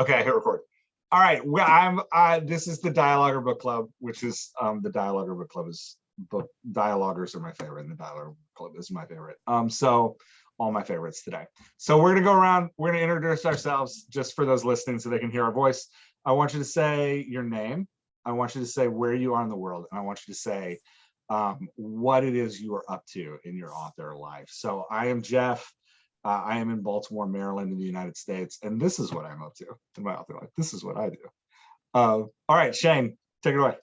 Okay, hit record. All right, this is the Dialogger Book Club, which is the Dialogger Book Club is book Dialoggers are my favorite, and the Dialogger Book Club is my favorite. So all my favorites today. So we're gonna go around. We're gonna introduce ourselves just for those listening, so they can hear our voice. I want you to say your name. I want you to say where you are in the world, and I want you to say what it is you are up to in your author life. So I am Jeff. I am in Baltimore, Maryland, in the United States, and this is what I'm up to in my author life. This is what I do. All right, Shane, take it away.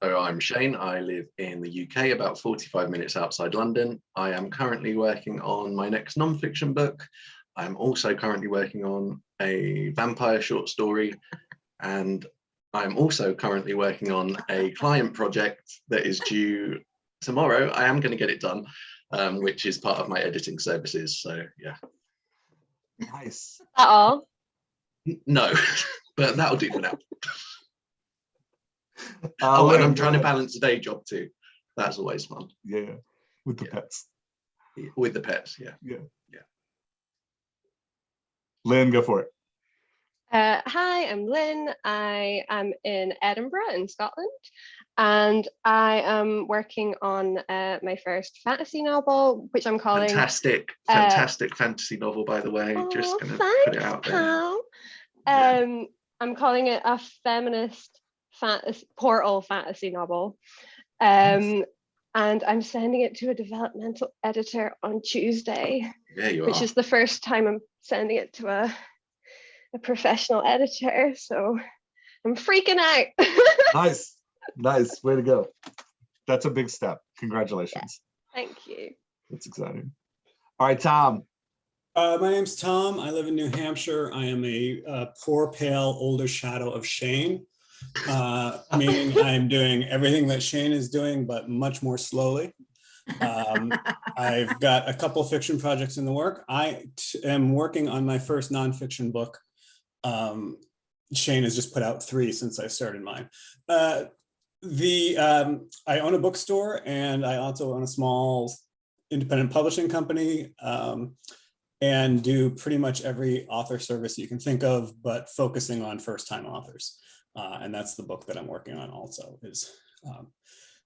So I'm Shane. I live in the UK, about 45 minutes outside London. I am currently working on my next non-fiction book. I'm also currently working on a vampire short story, and I'm also currently working on a client project that is due tomorrow. I am going to get it done. Which is part of my editing services. So yeah. Nice. All? No, but that'll do for now. And I'm trying to balance a day job too. That's always fun. Yeah, with the pets. With the pets, yeah. Yeah. Lynn, go for it. Hi, I'm Lynn. I am in Edinburgh in Scotland, and I am working on my first fantasy novel, which I'm calling fantastic fantasy novel, by the way. Just gonna put it out there. I'm calling it a feminist portal fantasy novel. And I'm sending it to a developmental editor on Tuesday. Which is the first time I'm sending it to a professional editor, so I'm freaking out. Nice way to go. That's a big step. Congratulations. Yeah. Thank you. That's exciting. All right, Tom. My name's Tom. I live in New Hampshire. I am a poor, pale, older shadow of Shane, meaning I'm doing everything that Shane is doing, but much more slowly. I've got a couple fiction projects in the work. I am working on my first nonfiction book. Shane has just put out 3 since I started mine. I own a bookstore, and I also own a small independent publishing company, and do pretty much every author service you can think of, but focusing on first-time authors. And that's the book that I'm working on also, is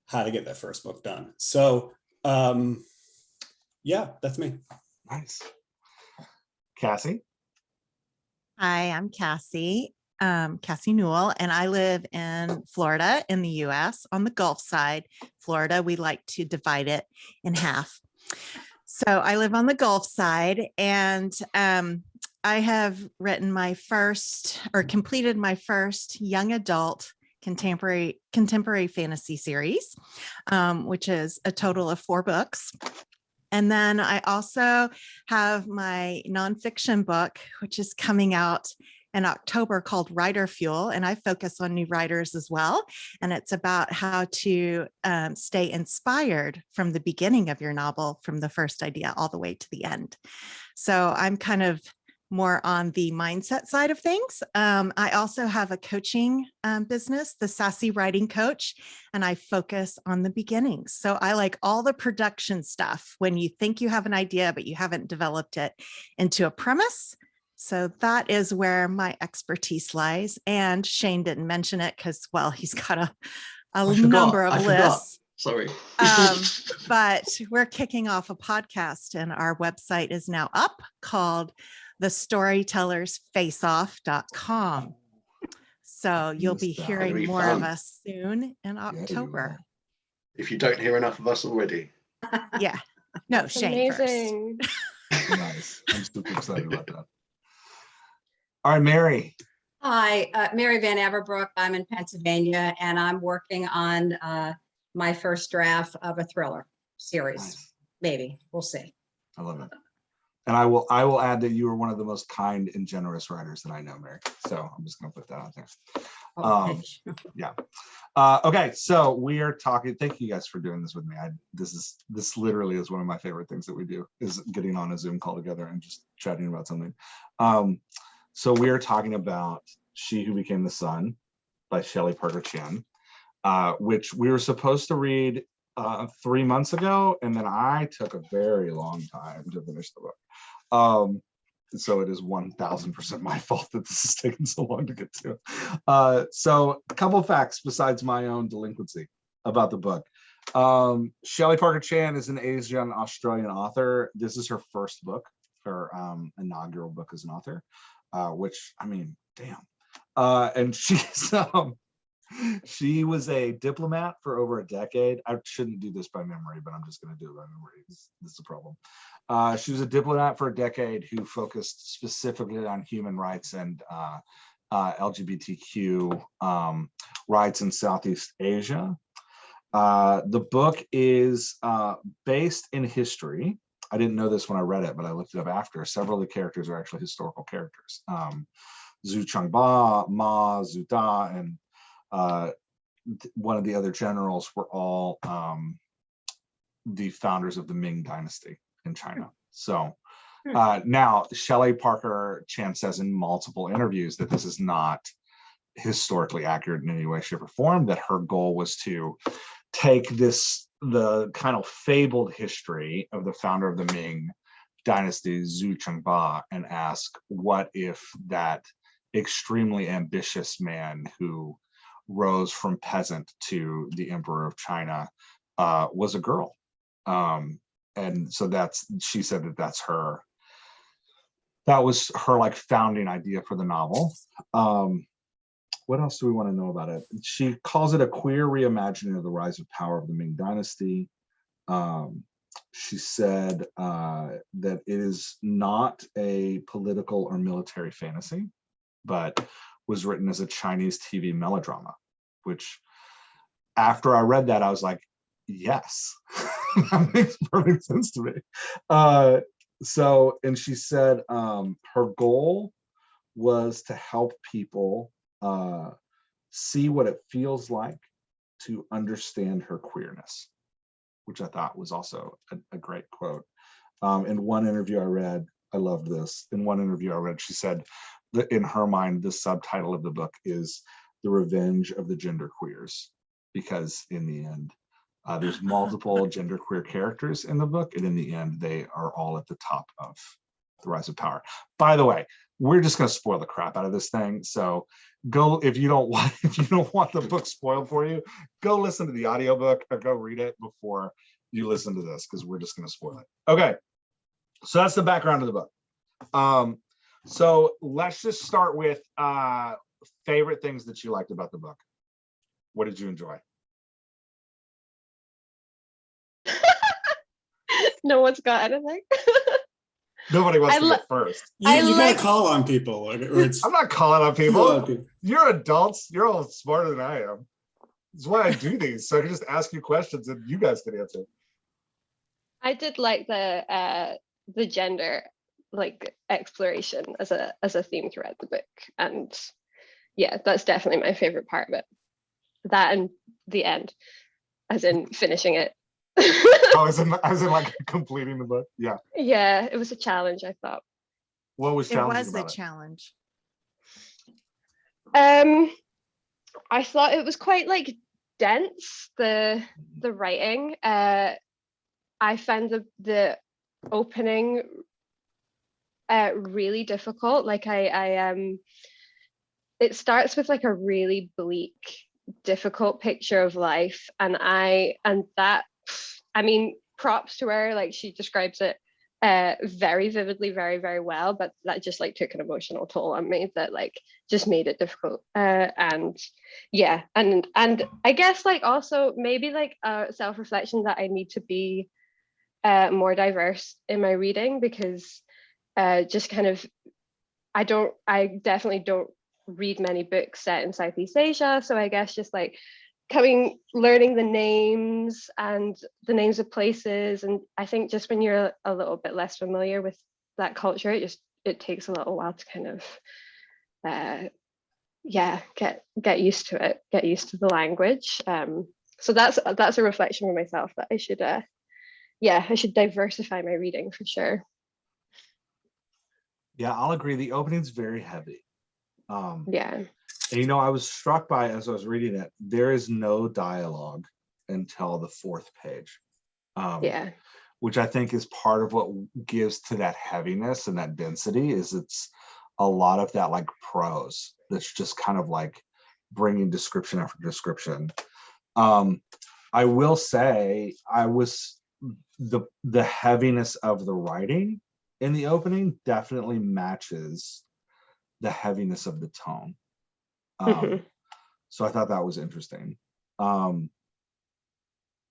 how to get that first book done. So yeah, that's me. Nice. Cassie? Hi, I'm Cassie Newell, and I live in Florida in the US on the Gulf side. Florida, we like to divide it in half. So I live on the Gulf side, and I have written completed my first young adult contemporary fantasy series, which is a total of 4 books. And then I also have my nonfiction book, which is coming out in October, called Writer Fuel, and I focus on new writers as well. And it's about how to stay inspired from the beginning of your novel, from the first idea all the way to the end. So I'm kind of more on the mindset side of things. I also have a coaching business, the Sassy Writing Coach, and I focus on the beginnings. So I like all the production stuff when you think you have an idea, but you haven't developed it into a premise. So that is where my expertise lies. And Shane didn't mention it because, well, he's got a number of lists. Sorry. But we're kicking off a podcast, and our website is now up, called thestorytellersfaceoff.com. So you'll be hearing more of us soon in October. If you don't hear enough of us already. Yeah. No, That's Shane amazing. first. Nice. I'm super excited about that. All right, Mary. Hi, Mary Van Aberbrook. I'm in Pennsylvania, and I'm working on my first draft of a thriller series. Nice. Maybe. We'll see. I love it. And I will add that you are one of the most kind and generous writers that I know, Mary. So I'm just going to put that out there. Yeah. Okay, so we are talking. Thank you guys for doing this with me. This literally is one of my favorite things that we do, is getting on a Zoom call together and just chatting about something. So we are talking about She Who Became the Sun by Shelley Parker-Chan, which we were supposed to read 3 months ago, and then I took a very long time to finish the book. So it is 1000% my fault that this has taken so long to get to. So a couple of facts besides my own delinquency about the book. Shelley Parker-Chan is an Asian Australian author. This is her first book, her inaugural book as an author, which, I mean, damn. And she was a diplomat for over a decade. I shouldn't do this by memory, but I'm just going to do it by memory. This is a problem. She was a diplomat for a decade who focused specifically on human rights and LGBTQ rights in Southeast Asia. The book is based in history. I didn't know this when I read it, but I looked it up after. Several of the characters are actually historical characters. Zhu Chengba, Ma, Zhu Da, and one of the other generals were all the founders of the Ming Dynasty in China. So now Shelley Parker-Chan says in multiple interviews that this is not historically accurate in any way, shape, or form, that her goal was to take the kind of fabled history of the founder of the Ming Dynasty, Zhu Chengba, and ask, what if that extremely ambitious man who rose from peasant to the emperor of China was a girl? And so she said that was her like founding idea for the novel. What else do we want to know about it? She calls it a queer reimagining of the rise of power of the Ming Dynasty. She said that it is not a political or military fantasy, but was written as a Chinese TV melodrama, which after I read that, I was like, yes, that makes perfect sense to me. And she said her goal was to help people see what it feels like to understand her queerness, which I thought was also a great quote. In one interview I read, I loved this. In one interview I read, she said that in her mind, the subtitle of the book is The Revenge of the Genderqueers, because in the end, there's multiple genderqueer characters in the book, and in the end, they are all at the top of the rise of power. By the way, we're just going to spoil the crap out of this thing. So go, if you don't want the book spoiled for you, go listen to the audiobook or go read it before you listen to this, because we're just going to spoil it. Okay, so that's the background of the book. So let's just start with favorite things that you liked about the book. What did you enjoy? No one's got anything. Nobody wants to go first. You gotta call on people. I'm not calling on people. You're adults. You're all smarter than I am. That's why I do these, so I can just ask you questions and you guys can answer. I did like the gender like exploration as a theme throughout the book, and yeah, that's definitely my favorite part of it. That and the end, as in finishing it. Oh, as in like completing the book. Yeah. Yeah, it was a challenge, I thought. What was challenging? It was a challenge. I thought it was quite like dense, the writing. I found the opening really difficult. Like it starts with like a really bleak, difficult picture of life, and that, I mean, props to her, like she describes it very vividly, very, very well, but that just like took an emotional toll on me that like just made it difficult. And yeah, and I guess like also maybe like a self-reflection that I need to be more diverse in my reading, because just kind of I definitely don't read many books set in Southeast Asia, so I guess just like learning the names and the names of places, and I think just when you're a little bit less familiar with that culture, it takes a little while to kind of get used to it, get used to the language. So that's a reflection for myself that I should I should diversify my reading for sure. Yeah, I'll agree. The opening's very heavy. Yeah. And I was struck by, as I was reading it, there is no dialogue until the 4th page. Yeah. which I think is part of what gives to that heaviness and that density, is it's a lot of that like prose that's just kind of like bringing description after description. I will say the heaviness of the writing in the opening definitely matches the heaviness of the tone. So I thought that was interesting.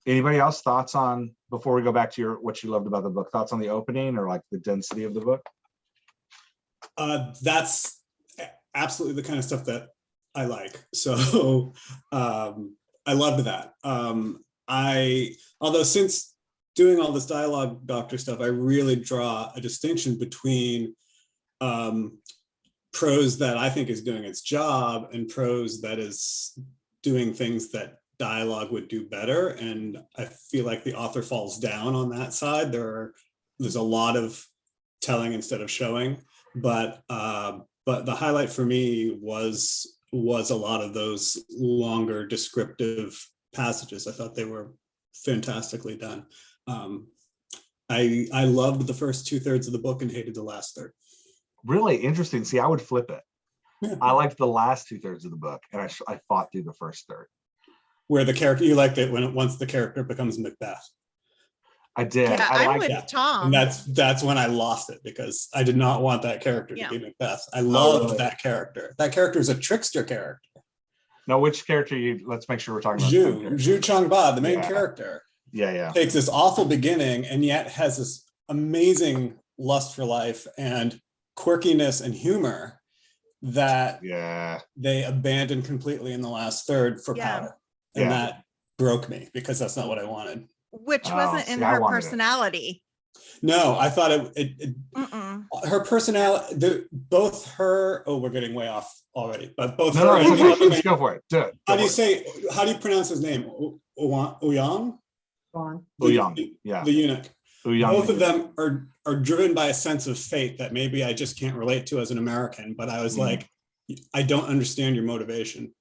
Anybody else thoughts on, before we go back to what you loved about the book, thoughts on the opening or like the density of the book? That's absolutely the kind of stuff that I like. So I loved that. Although since doing all this dialogue doctor stuff, I really draw a distinction between prose that I think is doing its job and prose that is doing things that dialogue would do better. And I feel like the author falls down on that side. There's a lot of telling instead of showing, but the highlight for me was a lot of those longer descriptive passages. I thought they were fantastically done. I loved the first 2/3 of the book and hated the last third. Really interesting. See, I would flip it. Yeah. I liked the last 2/3 of the book, and I fought through the first third. Where the character, you liked it once the character becomes Macbeth. I did. Yeah, I I'm liked with it. Tom. And that's when I lost it, because I did not want that character Yeah. to be Macbeth. I loved really? that character. That character is a trickster character. Now, which character let's make sure we're talking about the same character. Zhu Changba, the main Yeah. character, Yeah. takes this awful beginning and yet has this amazing lust for life and quirkiness and humor that Yeah. they abandon completely in the last third for Yeah. power. And Yeah. that broke me, because that's not what I wanted. Which Oh, wasn't in see, I her wanted it. personality. No, I thought Mm-mm. her personality, both her, we're getting way off already, but both No, her and let's go for it. Do it. how Go do you for it. how do you pronounce his name? Ouyang? Ouyang, yeah. The eunuch. Ouyang. Both of them are driven by a sense of fate that maybe I just can't relate to as an American, but I was like, I don't understand your motivation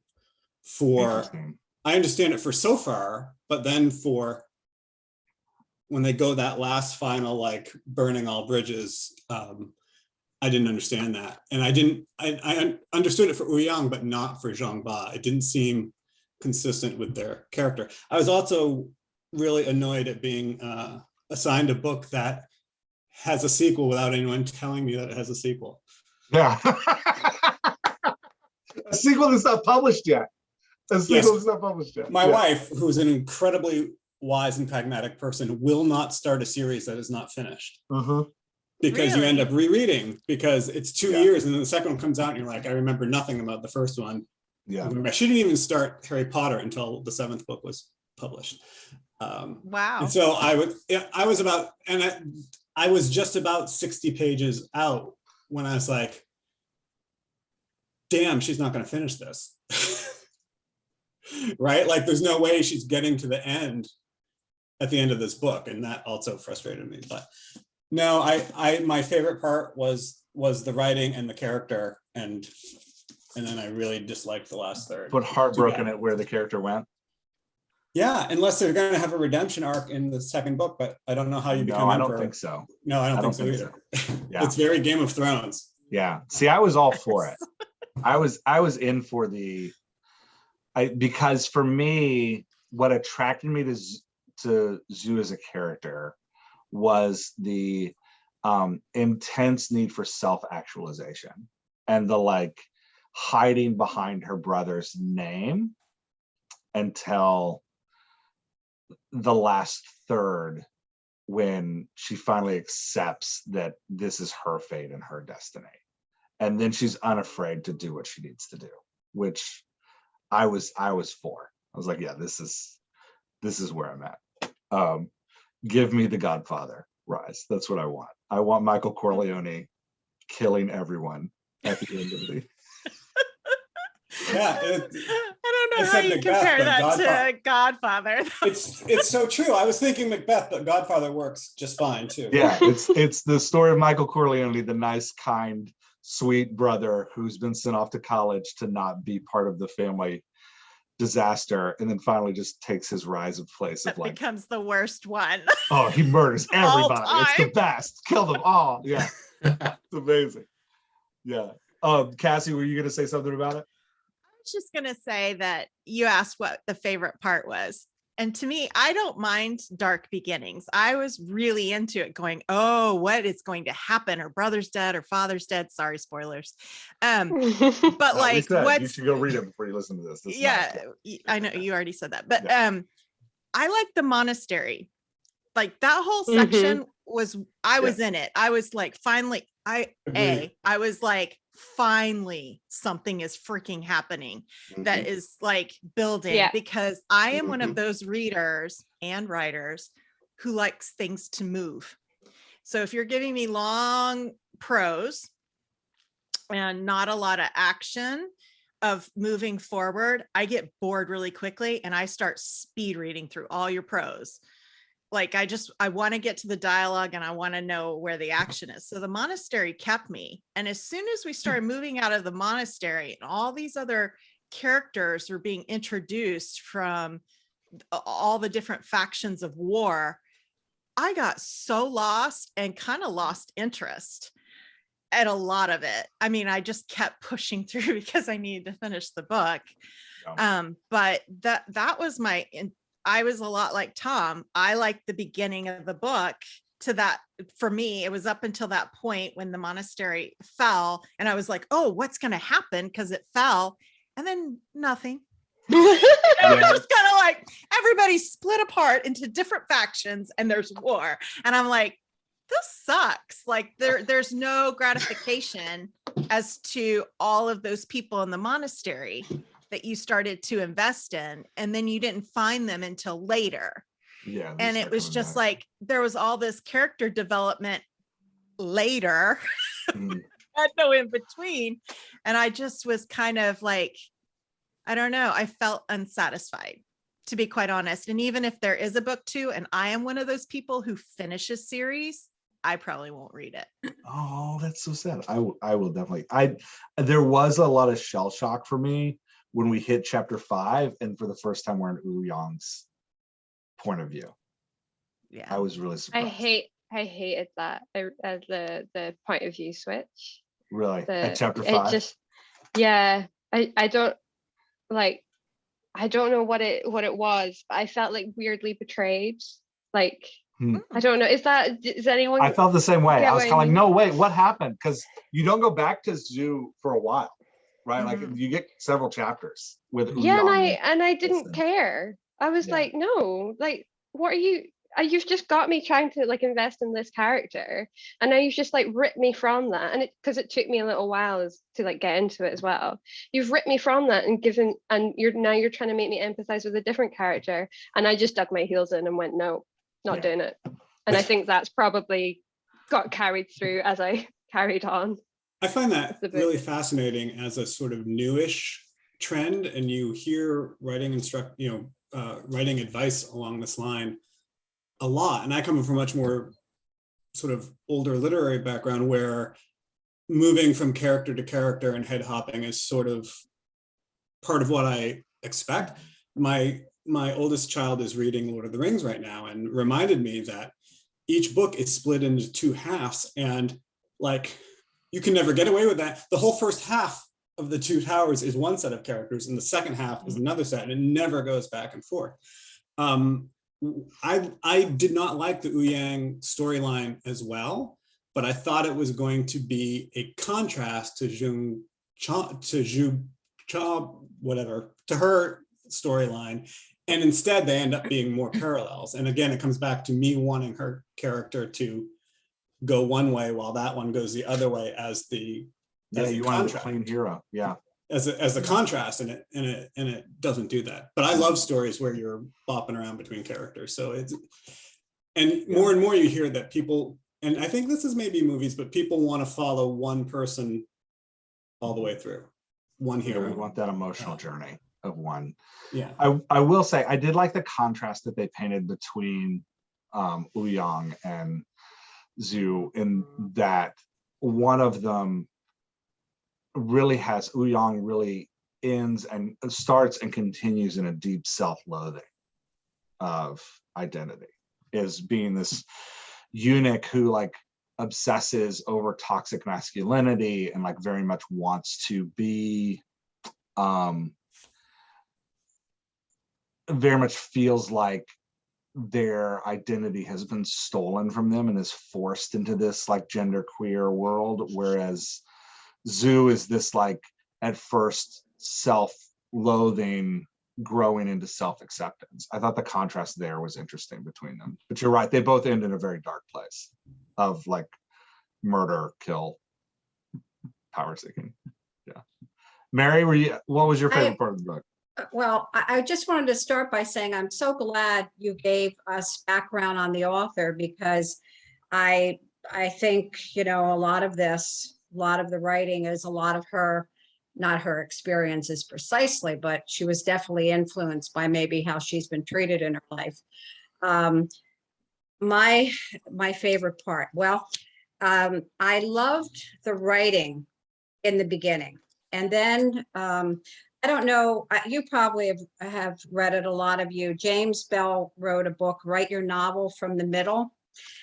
for, Interesting. I understand it for so far, but then for when they go that last final, like burning all bridges, I didn't understand that. And I understood it for Ouyang, but not for Zhang Ba. It didn't seem consistent with their character. I was also really annoyed at being assigned a book that has a sequel without anyone telling me that it has a sequel. Yeah. A sequel that's not published yet. That's not published yet. My wife, who's an incredibly wise and pragmatic person, will not start a series that is not finished. Because you end up rereading, because it's 2 years and then the second one comes out and you're like, I remember nothing about the first one. Yeah. She didn't even start Harry Potter until the 7th book was published. Wow. And so I was just about 60 pages out when I was like, damn, she's not going to finish this. Right? Like there's no way she's getting to the end at the end of this book. And that also frustrated me. But no, my favorite part was the writing and the character. And then I really disliked the last third. But heartbroken at where the character went. Yeah, unless they're going to have a redemption arc in the second book, but I don't know how you become No, I emperor. don't think so. No, I don't think so either. Yeah. It's very Game of Thrones. Yeah. See, I was all for it. I was in for because for me, what attracted me to Zhu as a character was the intense need for self-actualization and the like hiding behind her brother's name until the last third, when she finally accepts that this is her fate and her destiny. And then she's unafraid to do what she needs to do, which I was for. I was like, yeah, this is where I'm at. Give me the Godfather rise. That's what I want. I want Michael Corleone killing everyone at the end of the. Yeah, I don't know I how said you Macbeth, compare but that to Godfather. it's so true. I was thinking Macbeth, but Godfather works just fine too. Yeah, it's the story of Michael Corleone, the nice, kind, sweet brother who's been sent off to college to not be part of the family disaster, and then finally just takes his rise of place That of like, becomes the worst one. oh, he murders All everybody. It's the time. best. Kill them all. Yeah, it's amazing. Yeah. Cassie, were you gonna say something about it? I was just going to say that you asked what the favorite part was. And to me, I don't mind dark beginnings. I was really into it going, oh, what is going to happen? Her brother's dead, her father's dead. Sorry, spoilers. But like, you what's, should go read it before you listen to this. This is yeah, not- I know you already said that, but Yeah. I like the monastery. Like that whole section was, I was in it. I was like, finally, I was like, finally, something is freaking happening that is like building, because I am one of those readers and writers who likes things to move. So if you're giving me long prose and not a lot of action of moving forward, I get bored really quickly and I start speed reading through all your prose. Like I want to get to the dialogue and I want to know where the action is. So the monastery kept me. And as soon as we started moving out of the monastery and all these other characters were being introduced from all the different factions of war, I got so lost and kind of lost interest at a lot of it. I mean, I just kept pushing through because I needed to finish the book. But that was I was a lot like Tom. I liked the beginning of the book to that. For me, it was up until that point when the monastery fell and I was like, oh, what's going to happen? Because it fell and then nothing. It was just kind of like everybody split apart into different factions and there's war. And I'm like, this sucks. Like there's no gratification as to all of those people in the monastery that you started to invest in, and then you didn't find them until later. Yeah. And it was just like there was all this character development later, and no in between. And I just was kind of like, I don't know, I felt unsatisfied, to be quite honest. And even if there is a book 2, and I am one of those people who finishes series, I probably won't read it. Oh, that's so sad. I will definitely. There was a lot of shell shock for me when we hit chapter 5, and for the first time we're in Ouyang's point of view. Yeah, I was really surprised. I hated that the point of view switch. Really, at chapter 5. It just, yeah, I don't like. I don't know what it was, but I felt like weirdly betrayed. Like I don't know. Is anyone? I felt the same way. I was kind of like, mean? no, wait, what happened? Because you don't go back to Zhu for a while, right? Like you get several chapters with Ouyang. And I didn't care. I was like, no, like, what are you? You've just got me trying to like invest in this character, and now you've just like ripped me from that. And because it took me a little while to like get into it as well. You've ripped me from that and you're trying to make me empathize with a different character, and I just dug my heels in and went, no, not doing it. And I think that's probably got carried through as I carried on. I find that really fascinating as a sort of newish trend, and you hear writing advice along this line a lot. And I come from a much more sort of older literary background where moving from character to character and head hopping is sort of part of what I expect. My oldest child is reading Lord of the Rings right now and reminded me that each book is split into 2 halves, and like you can never get away with that. The whole first half of the 2 towers is one set of characters and the second half is another set, and it never goes back and forth. I did not like the Ouyang storyline as well, but I thought it was going to be a contrast to Zhu Cha, whatever, to her storyline. And instead they end up being more parallels. And again, it comes back to me wanting her character to go one way while that one goes the other way as the you want a clean hero. Yeah. As a contrast, and it doesn't do that. But I love stories where you're bopping around between characters. So more and more you hear that people, and I think this is maybe movies, but people want to follow one person all the way through, one hero. We want that emotional journey of one. Yeah. I will say I did like the contrast that they painted between Ouyang and Zhu, in that one of them really has, Ouyang really ends and starts and continues in a deep self-loathing of identity, is being this eunuch who like obsesses over toxic masculinity and like very much wants to be very much feels like their identity has been stolen from them and is forced into this like genderqueer world, whereas Zhu is this like at first self-loathing growing into self-acceptance. I thought the contrast there was interesting between them, but you're right, they both end in a very dark place of like murder, kill, power seeking. Yeah. Mary, what was your favorite part of the book? Well, I just wanted to start by saying I'm so glad you gave us background on the author, because I think, a lot of the writing is a lot of her, not her experiences precisely, but she was definitely influenced by maybe how she's been treated in her life. My favorite part, well, I loved the writing in the beginning, and then I don't know, you probably have read it, a lot of you. James Bell wrote a book, Write Your Novel from the Middle.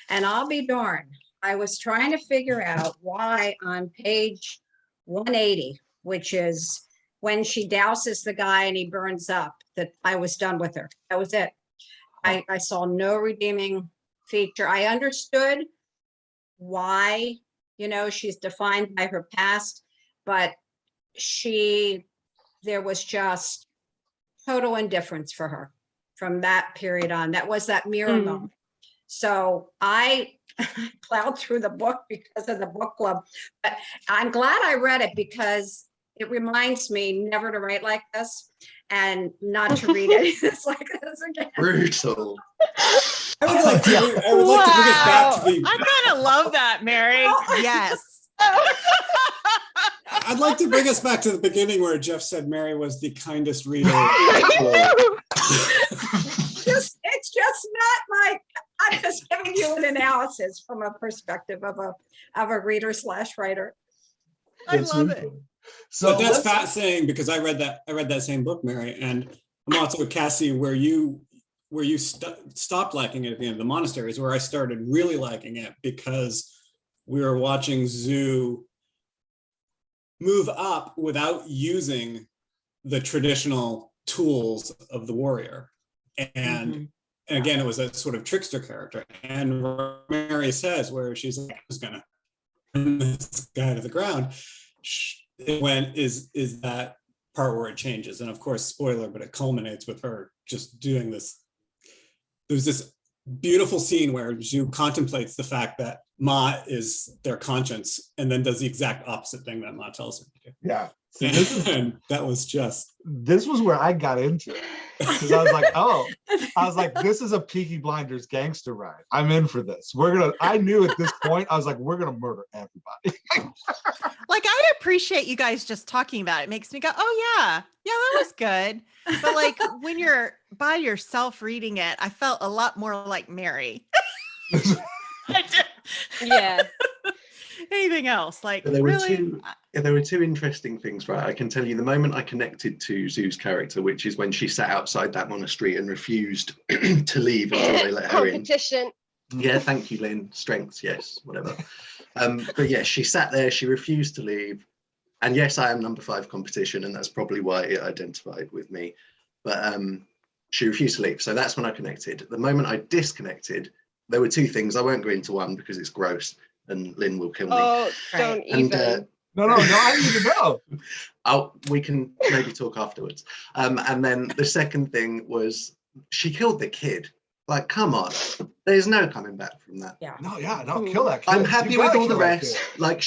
And I'll be darned, I was trying to figure out why on page 180, which is when she douses the guy and he burns up, that I was done with her. That was it. I saw no redeeming feature. I understood why, she's defined by her past, but there was just total indifference for her from that period on. That was that mirror moment. So I plowed through the book because of the book club, but I'm glad I read it because it reminds me never to write like this and not to read anything like this again. Brutal. I would like to bring us back to the. I kind of love that, Mary. Yes. I'd like to bring us back to the beginning where Jeff said Mary was the kindest reader. It's just not like, I'm just giving you an analysis from a perspective of a reader / writer. I love it. So that's fascinating because I read that same book, Mary, and I'm also Cassie, where you stopped liking it at the end of the monastery is where I started really liking it, because we were watching Zhu move up without using the traditional tools of the warrior. And again, it was a sort of trickster character. And Mary says, where she's like, I'm just gonna burn this guy to the ground. Is that part where it changes. And of course, spoiler, but it culminates with her just doing this. There's this beautiful scene where Zhu contemplates the fact that Ma is their conscience and then does the exact opposite thing that Ma tells her to do. Yeah. And that was just. This was where I got into it. Because I was like, this is a Peaky Blinders gangster ride. I'm in for this. I knew at this point, I was like, we're going to murder everybody. Like, I appreciate you guys just talking about it. It makes me go, oh yeah, that was good. But like when you're by yourself reading it, I felt a lot more like Mary. I did. Yeah. Anything else? Like, There really? were two interesting things, right? I can tell you the moment I connected to Zhu's character, which is when she sat outside that monastery and refused to leave until they let her in. Competition. Yeah, thank you, Lynn. Strengths, yes, whatever. But yeah, she sat there, she refused to leave. And yes, I am number 5 competition, and that's probably why it identified with me. But she refused to leave. So that's when I connected. The moment I disconnected, there were 2 things. I won't go into one because it's gross and Lynn will kill me. Oh, don't even. No, I need to know. We can maybe talk afterwards. And then the second thing was she killed the kid. Like, come on, there's no coming back from that. Yeah. No, kill that kid. I'm happy with all the rest. Like,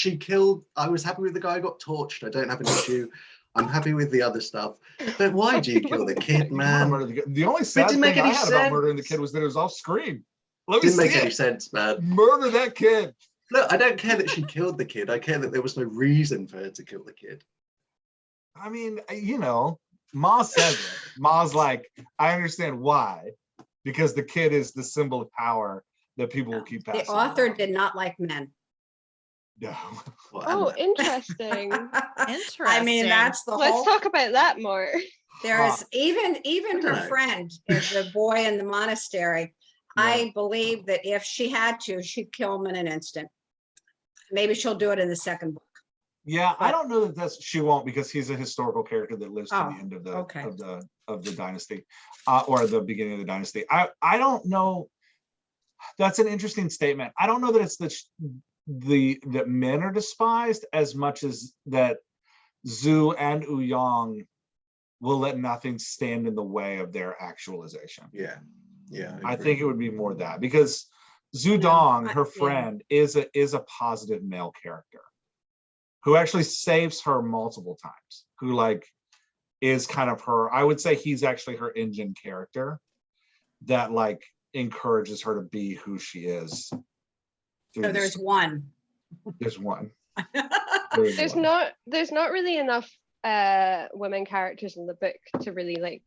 I was happy with the guy who got torched. I don't have an issue. I'm happy with the other stuff. But why do you kill the kid, man? The only sad thing I had about murdering the kid was that it was off screen. Didn't make any sense, man. Murder that kid. Look, I don't care that she killed the kid. I care that there was no reason for her to kill the kid. I mean, Ma says it. Ma's like, I understand why. Because the kid is the symbol of power that people will keep passing. The author did not like men. No. Well, Oh, and interesting. Interesting. I mean, that's the Let's whole, talk about that more. there's even I her don't know. friend, is the boy in the monastery. Yeah. I believe that if she had to, she'd kill him in an instant. Maybe she'll do it in the second book. Yeah, I don't know that she won't, because he's a historical character that lives to Oh, the end of the okay. of the dynasty, or the beginning of the dynasty. I don't know. That's an interesting statement. I don't know that it's that men are despised as much as that Zhu and Ouyang will let nothing stand in the way of their actualization. yeah, yeah. I agree. think it would be more that, because Zhu No, Dong, her yeah. friend, is a positive male character who actually saves her multiple times, who like is kind of her, I would say he's actually her engine character that like encourages her to be who she is. So There's one. one. There's not really enough women characters in the book to really like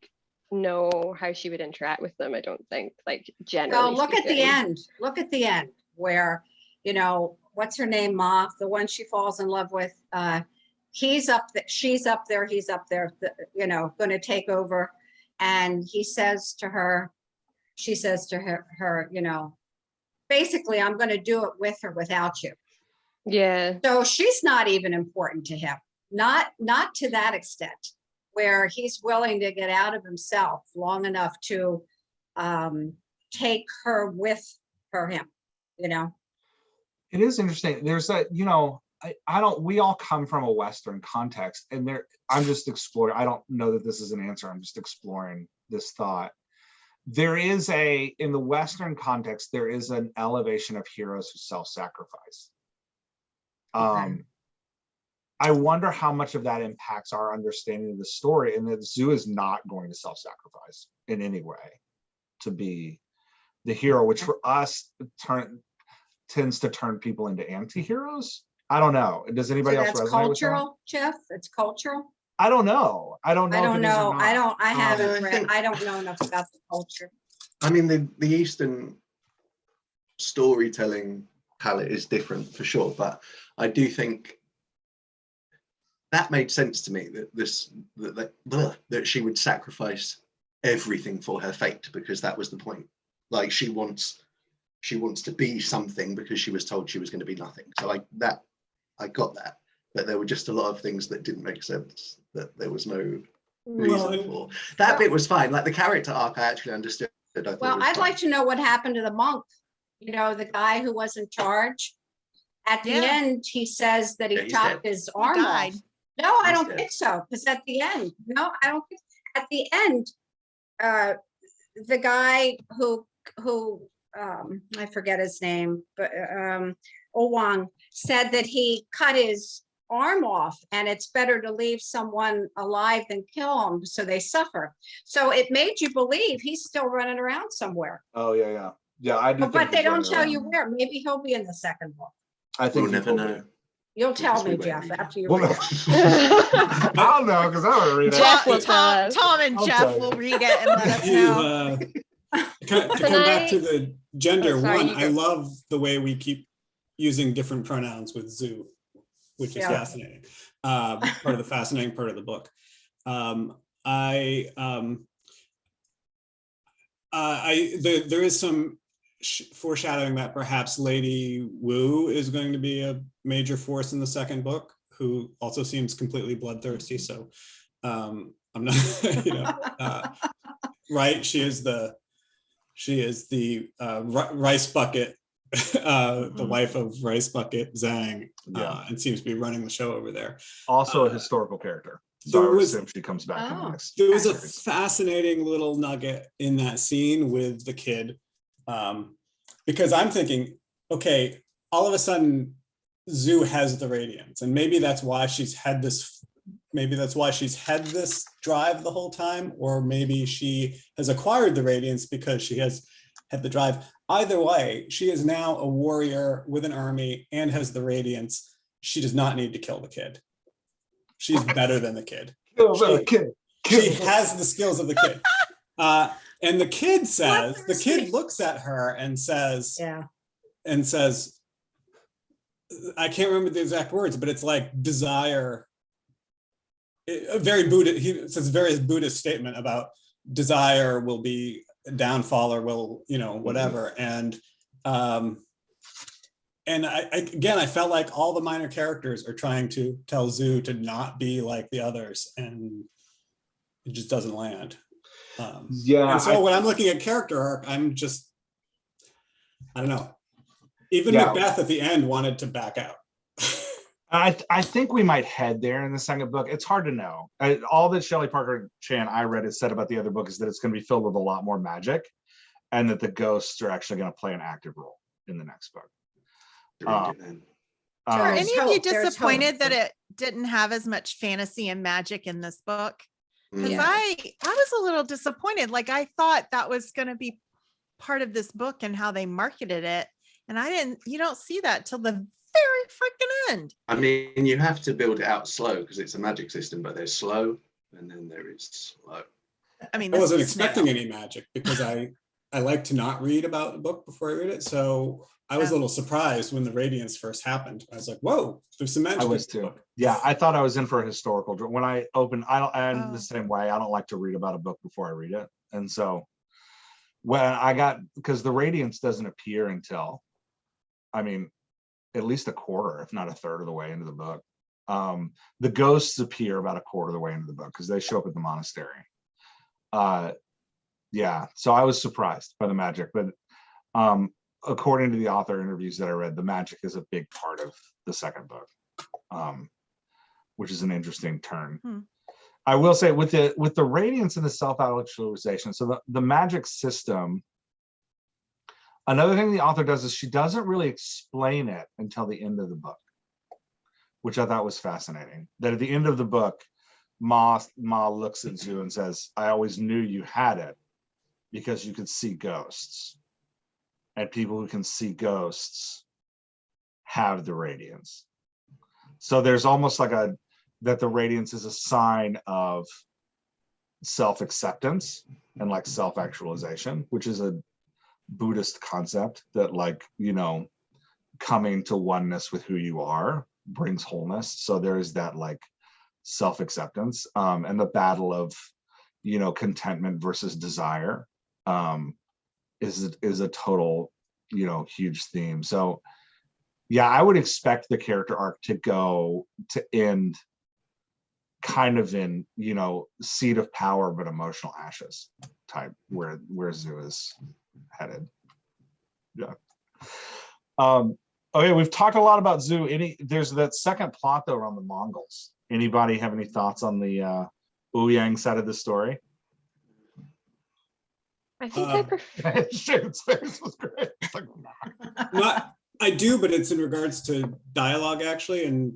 know how she would interact with them. I don't think, like, generally. Well, look at the speaking. end. Look at the end where, you know, what's her name, Ma, the one she falls in love with. He's up there, she's up there, he's up there, you know, going to take over. And he says to her, she says to her, you know, basically, I'm going to do it with or without you. Yeah. So she's not even important to him, not to that extent, where he's willing to get out of himself long enough to take her with him, you know. It is interesting. There's a, you know, I don't, we all come from a Western context, and there, I'm just exploring. I don't know that this is an answer. I'm just exploring this thought. There is in the Western context, there is an elevation of heroes who self-sacrifice. Okay. I wonder how much of that impacts our understanding of the story, and that Zhu is not going to self-sacrifice in any way to be the hero, which for us tends to turn people into anti-heroes. I don't know. Does anybody So else that's resonate with that? cultural, Jeff? It's cultural? I don't know. I don't know. I if don't it is or know. not. I haven't I read, think- I don't know enough about the culture. I mean, the Eastern storytelling palette is different for sure, but I do think that made sense to me, that she would sacrifice everything for her fate, because that was the point. Like she wants to be something because she was told she was going to be nothing. So I got that, but there were just a lot of things that didn't make sense, that there was no reason for. That bit was fine. Like the character arc, I actually understood. Well, I'd like to know what happened to the monk, you know, the guy who was in charge. At the Yeah. end, he says that Yeah, he he's chopped dead. his arm off. died. No, I He's don't dead. think so. Because at the end, no, I don't think, at the end, the guy who I forget his name, but Owang said that he cut his arm off, and it's better to leave someone alive than kill them, so they suffer. So it made you believe he's still running around somewhere. Oh yeah. I did. But they don't tell you where. Maybe he'll be in the second book. I think We'll never know. You'll tell Because we me, won't Jeff, read it. after you Well, read no. it. I'll know, because I want to read it. Jeff will tell us. Tom and I'll Jeff tell you. will read it and let us You, know. to come back to the gender Oh, sorry, one, you I go. love the way we keep using different pronouns with Zhu, which is Yeah. fascinating. Part of the fascinating part of the book. There is some foreshadowing that perhaps Lady Wu is going to be a major force in the second book, who also seems completely bloodthirsty. So I'm not, you know, right? She is the rice bucket, the wife of Rice Bucket Zhang, Yeah. and seems to be running the show over there. Also a historical character. So There I would was- assume she comes back in the Oh. next. There was a series. fascinating little nugget in that scene with the kid, because I'm thinking, okay, all of a sudden Zhu has the radiance, and maybe that's why she's had this. Maybe that's why she's had this drive the whole time, or maybe she has acquired the radiance because she has had the drive. Either way, she is now a warrior with an army and has the radiance. She does not need to kill the kid. She's better than the kid. Kill the kid. Kill She the- has the skills of the kid. And the kid says, the Bloodthirsty. kid looks at her and says, Yeah. I can't remember the exact words, but it's like desire. A very Buddhist, he says a very Buddhist statement about desire will be a downfall or will, whatever. And I felt like all the minor characters are trying to tell Zhu to not be like the others, and it just doesn't land. And so when I'm looking at character arc, I'm just, I don't know. Even Macbeth at the end wanted to back out. I think we might head there in the second book. It's hard to know. All that Shelley Parker-Chan I read has said about the other book is that it's going to be filled with a lot more magic, and that the ghosts are actually going to play an active role in the next book. Are any of you disappointed that it didn't have as much fantasy and magic in this book? Because I was a little disappointed. Like, I thought that was going to be part of this book and how they marketed it. And you don't see that till the very freaking end. I mean, you have to build it out slow because it's a magic system, but there's slow and then there is slow. I mean, I wasn't expecting any magic because I like to not read about the book before I read it. So I was a little surprised when the Radiance first happened. I was like, whoa, there's some magic. I was too. Yeah, I thought I was in for a historical. When I opened, I'm the same way. I don't like to read about a book before I read it. And so because the Radiance doesn't appear until, at least a quarter, if not a third of the way into the book. The ghosts appear about a quarter of the way into the book because they show up at the monastery. So I was surprised by the magic, but according to the author interviews that I read, the magic is a big part of the second book, which is an interesting turn. I will say with the Radiance and the self-actualization, so the magic system, another thing the author does is she doesn't really explain it until the end of the book, which I thought was fascinating. That at the end of the book, Ma looks at Zhu and says, I always knew you had it because you could see ghosts. And people who can see ghosts have the Radiance. So there's almost like that the Radiance is a sign of self-acceptance and like self-actualization, which is a Buddhist concept that coming to oneness with who you are brings wholeness. So there is that like self-acceptance, and the battle of contentment versus desire is a total huge theme. So I would expect the character arc to end kind of in seat of power but emotional ashes type, where Zhu is headed. Okay, we've talked a lot about Zhu. There's that second plot though around the Mongols. Anybody have any thoughts on the Ouyang side of the story? I think I prefer. Shane's face was great. I do, but it's in regards to dialogue actually, and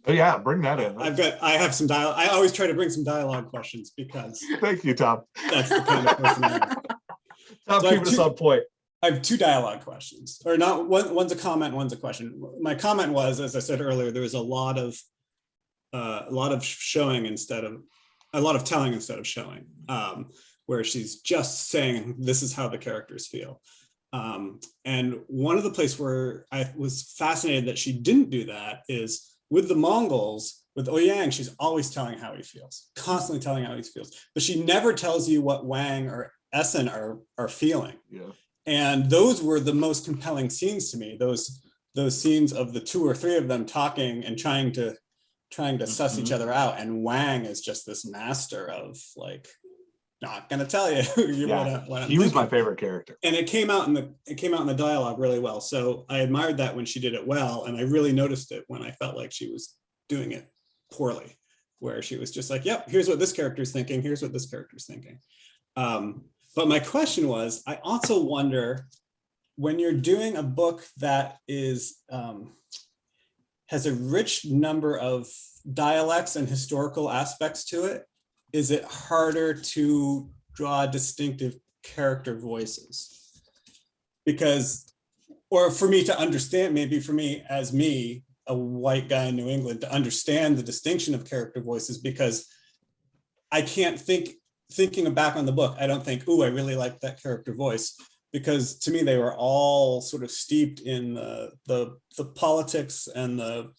bring that in. I have some dialogue. I always try to bring some dialogue questions because. Thank you, Tom. That's the kind of person I am. Tom, keep us on point. I have two dialogue questions, or not. One's a comment, one's a question. My comment was, as I said earlier, there was a lot of showing instead of a lot of telling instead of showing, where she's just saying this is how the characters feel. And one of the places where I was fascinated that she didn't do that is with the Mongols. With Ouyang, she's always telling how he feels, constantly telling how he feels, but she never tells you what Wang or Essen are feeling. Yeah. And those were the most compelling scenes to me. Those scenes of the two or three of them talking and trying to suss each other out. And Wang is just this master of like, not gonna tell you. He was my favorite character. And it came out in the dialogue really well. So I admired that when she did it well, and I really noticed it when I felt like she was doing it poorly, where she was just like, yep, here's what this character's thinking, here's what this character's thinking. But my question was, I also wonder, when you're doing a book that is has a rich number of dialects and historical aspects to it, is it harder to draw distinctive character voices? Because, or for me to understand, maybe for me, as me, a white guy in New England, to understand the distinction of character voices, because I can't thinking back on the book, I don't think, ooh, I really like that character voice, because to me they were all sort of steeped in the politics and the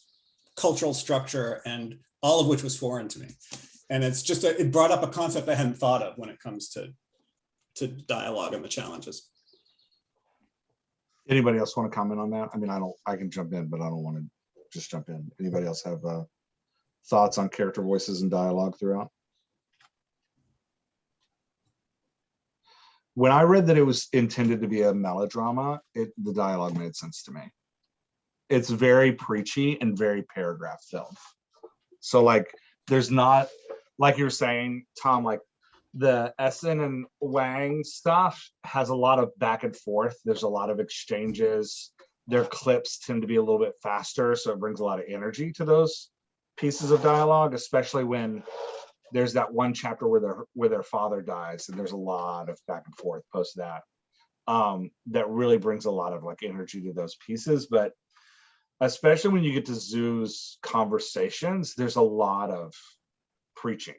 cultural structure, and all of which was foreign to me. And it's just it brought up a concept I hadn't thought of when it comes to dialogue and the challenges. Anybody else want to comment on that? I mean, I can jump in, but I don't want to just jump in. Anybody else have thoughts on character voices and dialogue throughout? When I read that it was intended to be a melodrama, the dialogue made sense to me. It's very preachy and very paragraph filled. So like, there's not, like you're saying, Tom, like the Essen and Wang stuff has a lot of back and forth. There's a lot of exchanges. Their clips tend to be a little bit faster, so it brings a lot of energy to those pieces of dialogue, especially when there's that one chapter where their father dies, and there's a lot of back and forth post that. That really brings a lot of like energy to those pieces. But especially when you get to Zoo's conversations, there's a lot of preaching,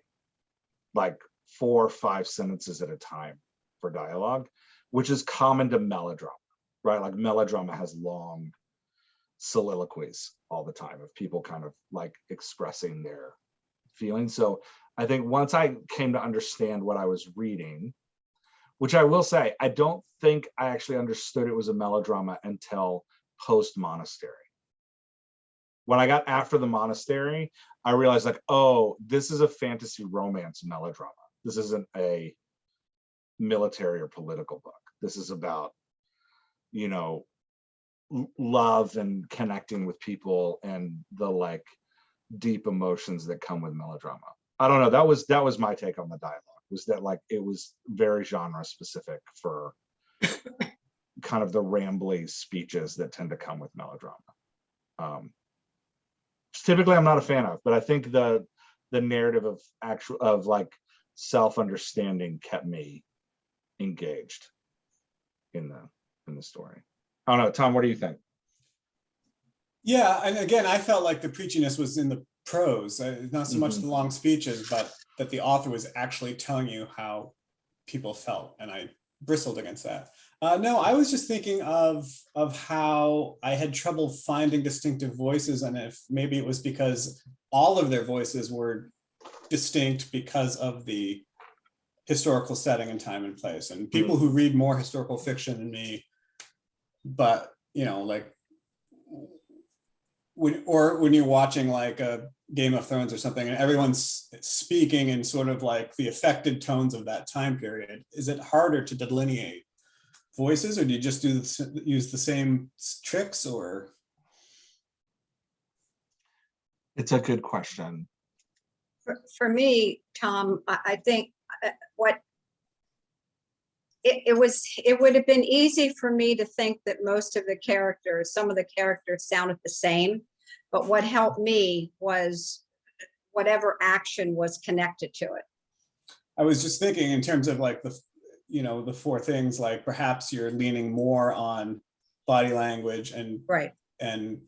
like 4 or 5 sentences at a time for dialogue, which is common to melodrama, right? Like melodrama has long soliloquies all the time of people kind of like expressing their feelings. So I think once I came to understand what I was reading, which I will say, I don't think I actually understood it was a melodrama until post-Monastery. When I got after the Monastery, I realized like, oh, this is a fantasy romance melodrama. This isn't a military or political book. This is about, you know, love and connecting with people and the like deep emotions that come with melodrama. I don't know. That was my take on the dialogue, was that like it was very genre specific for kind of the rambly speeches that tend to come with melodrama. Typically I'm not a fan of, but I think the narrative of like self-understanding kept me engaged in the story. I don't know, Tom, what do you think? Yeah, and again, I felt like the preachiness was in the prose, not so much the long speeches, but that the author was actually telling you how people felt, and I bristled against that. No, I was just thinking of how I had trouble finding distinctive voices, and if maybe it was because all of their voices were distinct because of the historical setting and time and place. And people who read more historical fiction than me, but you know, like when you're watching like a Game of Thrones or something, and everyone's speaking in sort of like the affected tones of that time period, is it harder to delineate voices, or do you just use the same tricks? Or It's a good question. For me, Tom, I think what it would have been easy for me to think that some of the characters sounded the same, but what helped me was whatever action was connected to it. I was just thinking in terms of like the 4 things, like perhaps you're leaning more on body language and Right. and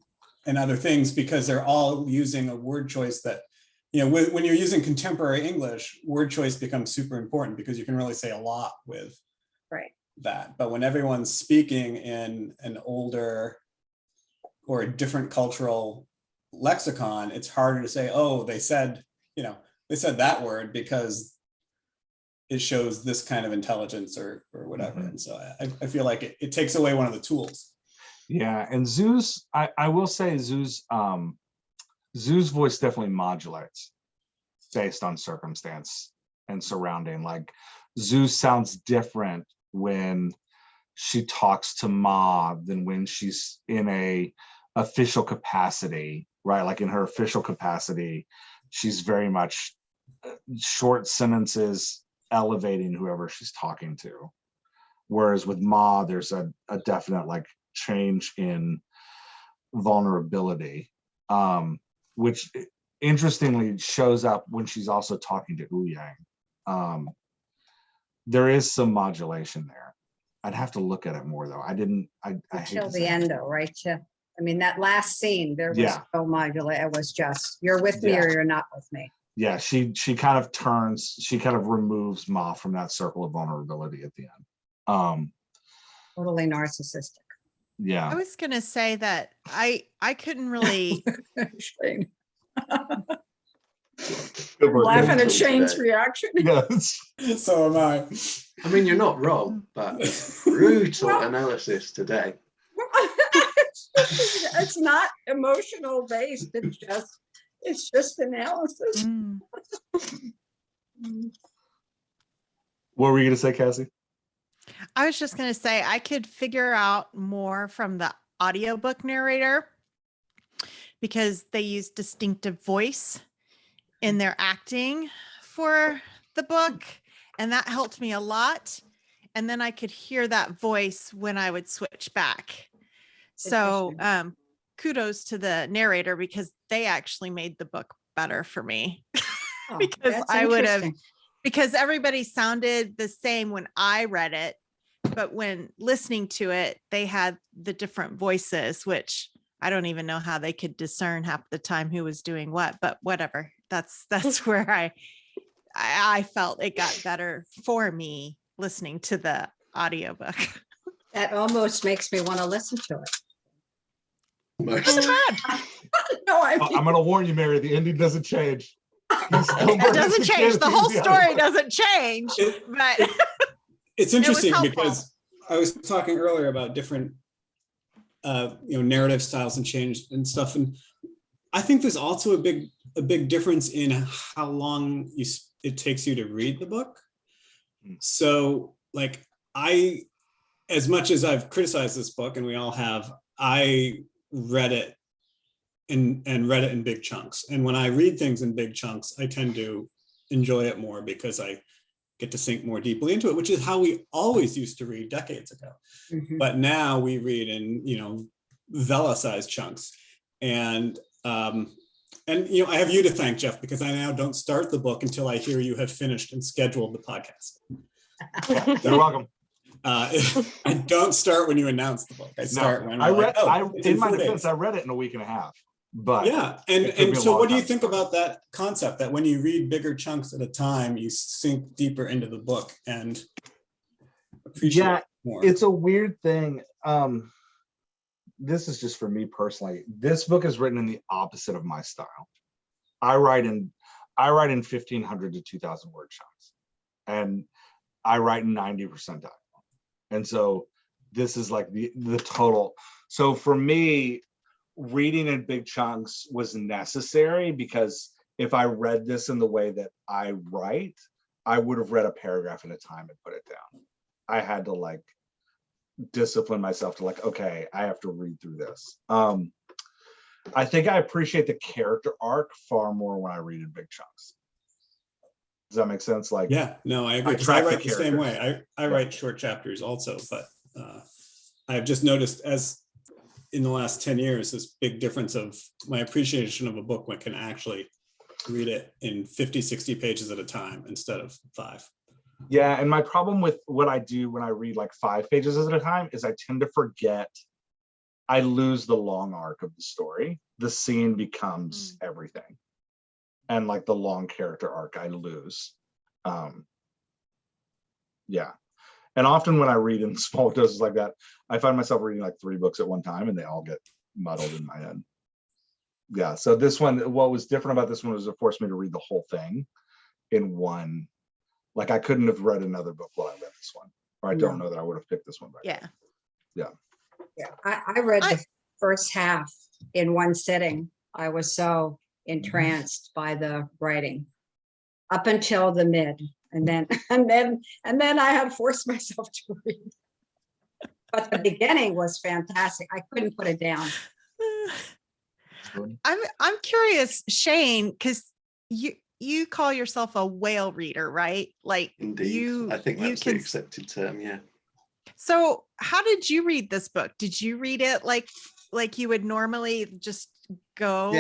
other things, because they're all using a word choice that, you know, when you're using contemporary English, word choice becomes super important because you can really say a lot with that. But when everyone's speaking in an older or a different cultural lexicon, it's harder to say, oh, they said that word because it shows this kind of intelligence or whatever. And so I feel like it takes away one of the tools. Yeah, and Zoo's, I will say Zoo's voice definitely modulates based on circumstance and surrounding. Like Zoo sounds different when she talks to Ma than when she's in a official capacity, right? Like in her official capacity, she's very much short sentences elevating whoever she's talking to. Whereas with Ma, there's a definite like change in vulnerability, which interestingly shows up when she's also talking to Wu Yang. There is some modulation there. I'd have to look at it more though. I Until the end though, right? I mean, that last scene, there was no modulation. It was just, you're with me or you're not with me. Yeah, she kind of turns, she kind of removes Ma from that circle of vulnerability at the end. totally narcissistic. I Yeah. was gonna say that I couldn't really. Shane. Good work, Laughing guys. at Shane's today. reaction. Yes. So am I. I mean, you're not wrong, but brutal Well- analysis today. It's not emotional based. It's just analysis. Mm. What were you gonna say, Cassie? I was just going to say I could figure out more from the audiobook narrator because they use distinctive voice in their acting for the book, and that helped me a lot. And then I could hear that voice when I would switch back. So kudos to the narrator because they actually made the book better for me. Oh, Because that's I would have, interesting. because everybody sounded the same when I read it, but when listening to it, they had the different voices, which I don't even know how they could discern half the time who was doing what, but whatever. That's where I felt it got better for me listening to the audiobook. That almost makes me want to listen to it. Most. No, I I'm mean, gonna warn you, Mary. The ending doesn't change. He's still It doesn't murders change. kid The who's whole the story other- doesn't change, but It's interesting helpful. because I was talking earlier about different narrative styles and change and stuff, and I think there's also a big difference in how long it takes you to read the book. So like as much as I've criticized this book, and we all have, I read it and read it in big chunks. And when I read things in big chunks, I tend to enjoy it more because I get to sink more deeply into it, which is how we always used to read decades ago. But now we read in, Vela-sized chunks. And I have you to thank, Jeff, because I now don't start the book until I hear you have finished and scheduled the podcast. You're welcome. I don't start when you announce the book. I start when I I'm read. like, In my 4 defense, days. I read it in a week and a half. But Yeah, it took me and a so long what do you time to think start. about that concept that when you read bigger chunks at a time, you sink deeper into the book and appreciate Yeah, it more? it's a weird thing. This is just for me personally. This book is written in the opposite of my style. I write in 1,500 to 2,000 word chunks, and I write 90% dialogue. And so this is like the total. So for me, reading in big chunks was necessary because if I read this in the way that I write, I would have read a paragraph at a time and put it down. I had to like discipline myself to like, okay, I have to read through this. I think I appreciate the character arc far more when I read in big chunks. Does that make sense? Like, Yeah, no, I agree. I 'Cause I track the write the same way. characters. I write short chapters also, but I've just noticed as in the last 10 years, this big difference of my appreciation of a book when I can actually read it in 50, 60 pages at a time instead of 5. yeah, and my problem with what I do when I read like 5 pages at a time is I tend to forget. I lose the long arc of the story. The scene becomes everything. And like the long character arc, I lose. Yeah. And often when I read in small doses like that, I find myself reading like 3 books at one time and they all get muddled in my head. Yeah. So this one, what was different about this one was it forced me to read the whole thing in one. Like I couldn't have read another book while I read this one. Or I don't know that I would have picked this one back. yeah. Yeah, I read the first half in one sitting. I was so entranced by the writing up until the mid, and then I had forced myself to read. But the beginning was fantastic. I couldn't put it down. I'm curious, Shane, because you call yourself a whale reader, right? Like Indeed, I think you that's the accepted term. Yeah. So how did you read this book? Did you read it like you would normally just go?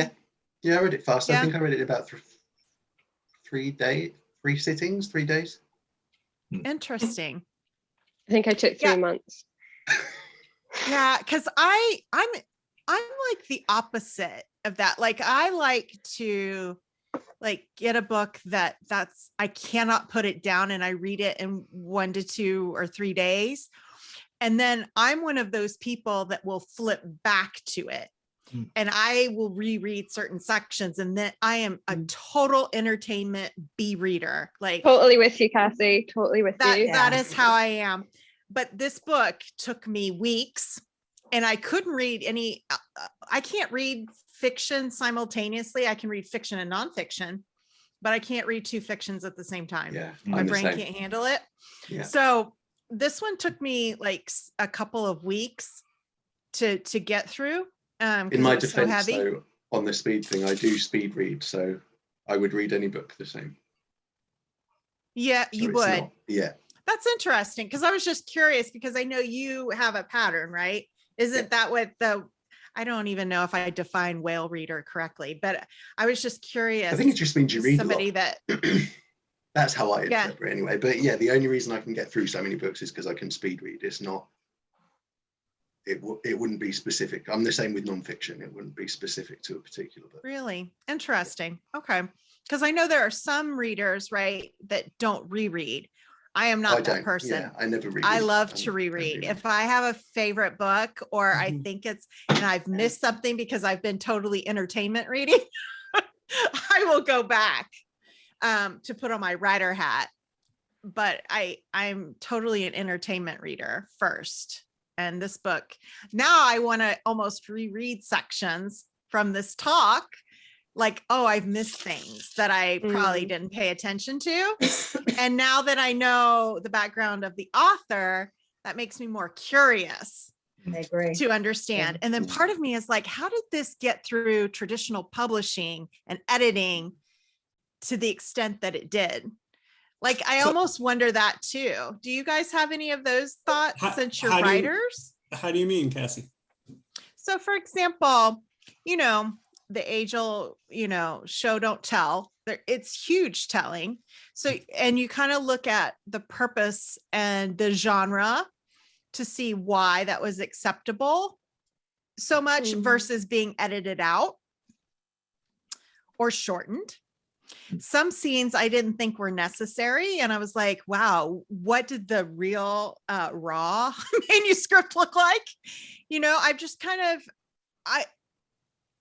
Yeah, I read it fast. Yeah. I think I read it about 3 sittings, 3 days. Interesting. I think I took 3 months. Yeah, because I'm like the opposite of that. Like I like to like get a book that's I cannot put it down and I read it in 1 to 2 or 3 days. And then I'm one of those people that will flip back to it. And I will reread certain sections, and then I am a total entertainment B reader. Like Totally with you, Cassie. Totally with that, you. that is how I am. But this book took me weeks, and I couldn't read any, I can't read fiction simultaneously. I can read fiction and nonfiction, but I can't read two fictions at the same time. Yeah, My I'm the brain same. can't handle it. Yeah. So this one took me like a couple of weeks to get through. In my it was so defense, heavy. though, on the speed thing, I do speed read, so I would read any book the same. Yeah, So you it's would. not- yeah. That's interesting, because I was just curious, because I know you have a pattern, right? Isn't Yeah. that what I don't even know if I define whale reader correctly, but I was just curious. I think it just means you read somebody a lot. that That's how I Yeah. interpret it anyway. But yeah, the only reason I can get through so many books is because I can speed read. It's not, it wouldn't be specific. I'm the same with nonfiction. It wouldn't be specific to a particular book. really interesting. Okay. Because I know there are some readers, right, that don't reread. I am not that person. Yeah, I never reread. I love to reread. If I have a favorite book, or I think it's, and I've missed something because I've been totally entertainment reading, I will go back to put on my writer hat. But I'm totally an entertainment reader first. And this book, now I want to almost reread sections from this talk. Like, oh, I've missed things that I probably didn't pay attention to. And now that I know the background of the author, that makes me more curious I agree. to understand. And then part of me is like, how did this get through traditional publishing and editing to the extent that it did? Like, I almost wonder that too. Do you guys have any of those thoughts since you're writers? How do you mean, Cassie? So for example, the age-old, show don't tell. It's huge telling. So, and you kind of look at the purpose and the genre to see why that was acceptable so much versus being edited out or shortened. Some scenes I didn't think were necessary. And I was like, wow, what did the real raw manuscript look like? I've just kind of,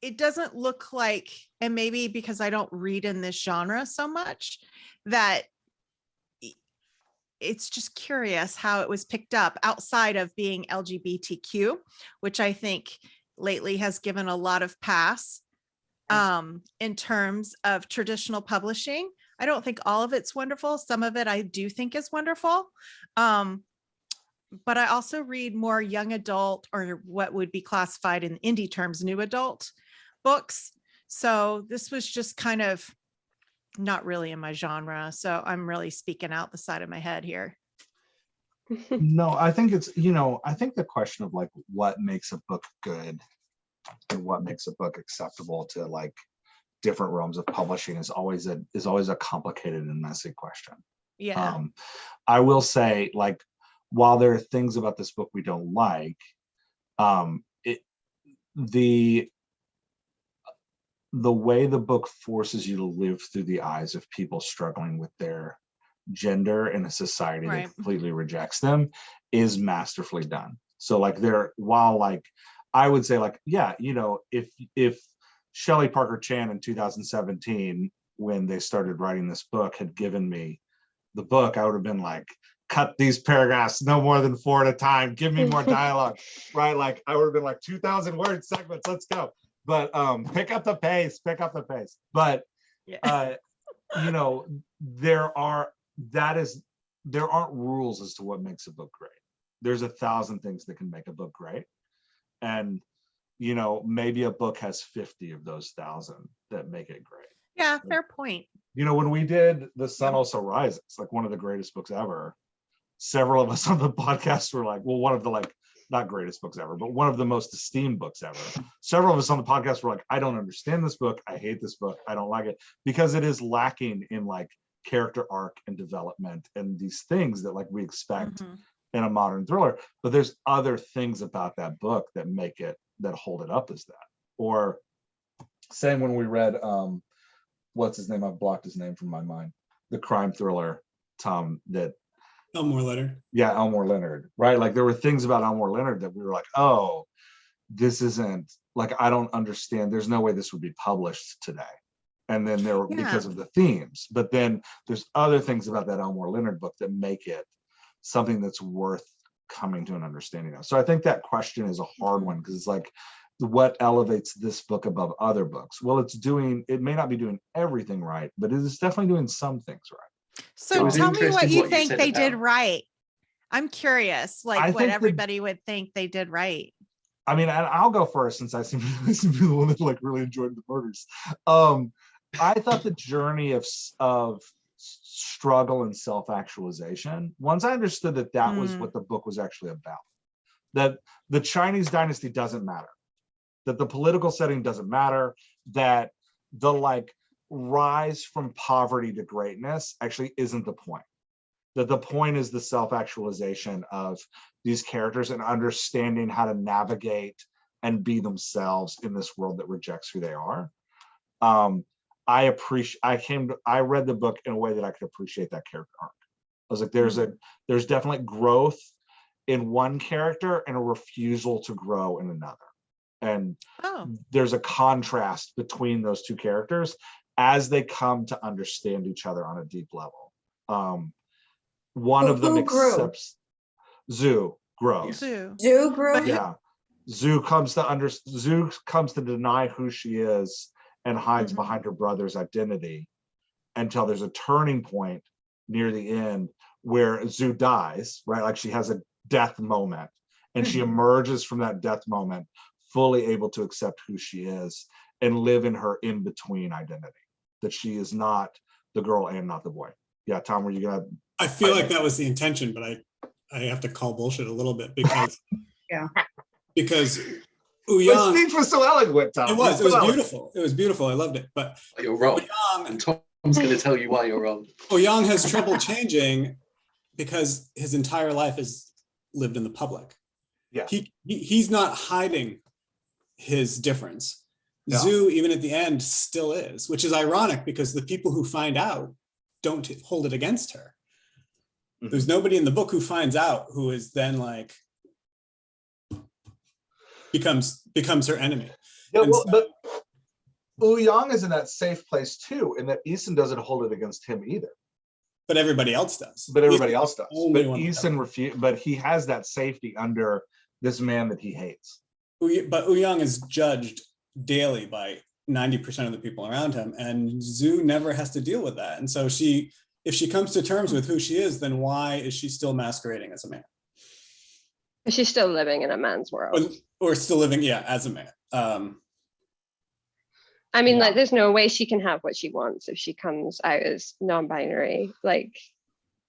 it doesn't look like, and maybe because I don't read in this genre so much, that it's just curious how it was picked up outside of being LGBTQ, which I think lately has given a lot of pass in terms of traditional publishing. I don't think all of it's wonderful. Some of it I do think is wonderful. But I also read more young adult, or what would be classified in indie terms, new adult books. So this was just kind of not really in my genre. So I'm really speaking out the side of my head here. No, I think it's, I think the question of like what makes a book good and what makes a book acceptable to like different realms of publishing is always a complicated and messy question. Yeah. I will say, like, while there are things about this book we don't like, the way the book forces you to live through the eyes of people struggling with their gender in a society Right. that completely rejects them is masterfully done. So like while like I would say like, yeah, if Shelley Parker-Chan in 2017, when they started writing this book, had given me the book, I would have been like, cut these paragraphs no more than 4 at a time, give me more dialogue, right? Like I would have been like 2,000 word segments, let's go. But pick up the pace. But Yeah. there aren't rules as to what makes a book great. There's 1,000 things that can make a book great. And maybe a book has 50 of those 1,000 that make it great. Yeah, fair point. When we did The Sun Also Rises, like one of the greatest books ever, several of us on the podcast were like, well, one of the like, not greatest books ever, but one of the most esteemed books ever. Several of us on the podcast were like, I don't understand this book. I hate this book. I don't like it, because it is lacking in like character arc and development and these things that like we expect in a modern thriller. But there's other things about that book that that hold it up as that. Or same when we read, what's his name? I've blocked his name from my mind. The crime thriller, Tom, that Elmore Leonard. Yeah, Elmore Leonard, right? Like there were things about Elmore Leonard that we were like, oh, this isn't like, I don't understand. There's no way this would be published today. And then there were, Yeah. because of the themes, but then there's other things about that Elmore Leonard book that make it something that's worth coming to an understanding of. So I think that question is a hard one, because it's like, what elevates this book above other books? Well, it may not be doing everything right, but it is definitely doing some things right. It So was tell me what interesting you what you think said they did about- right. I'm curious, I like what think everybody would think they did right. I mean, and I'll go first since I seem to be the one that like really enjoyed the murders. I thought the journey of struggle and self-actualization, once I understood that that was what the book was actually about, that the Chinese dynasty doesn't matter, that the political setting doesn't matter, that the like rise from poverty to greatness actually isn't the point. That the point is the self-actualization of these characters and understanding how to navigate and be themselves in this world that rejects who they are. I read the book in a way that I could appreciate that character arc. I was like, there's definitely growth in one character and a refusal to grow in another. And there's a contrast between those two characters as they come to understand each other on a deep level. One of them accepts Zhu grows. Zhu grew. Yeah. Zhu comes to deny who she is and hides behind her brother's identity until there's a turning point near the end where Zhu dies, right? Like she has a death moment and she emerges from that death moment fully able to accept who she is and live in her in-between identity, that she is not the girl and not the boy. Yeah, Tom, were you gonna? I feel like that was the intention, but I have to call bullshit a little bit because because Your Ouyang, speech was so eloquent, Tom. it was beautiful. It was beautiful. I loved it. But You're wrong. Ouyang, And Tom's going to tell you why you're wrong. Ouyang has trouble changing because his entire life is lived in the public. Yeah. He's not hiding his difference. No. Zhu, even at the end, still is, which is ironic because the people who find out don't hold it against her. There's nobody in the book who finds out who is then like becomes her enemy. Yeah, And well, so- but Ouyang is in that safe place too, and that Eason doesn't hold it against him either. but everybody else does. But everybody else does. only But one that Eason but he has that safety under this man that he hates. But Ouyang is judged daily by 90% of the people around him, and Zhu never has to deal with that. And so if she comes to terms with who she is, then why is she still masquerading as a man? She's still living in a man's world. Or still living, as a man. I mean, Yeah. like, there's no way she can have what she wants if she comes out as non-binary, like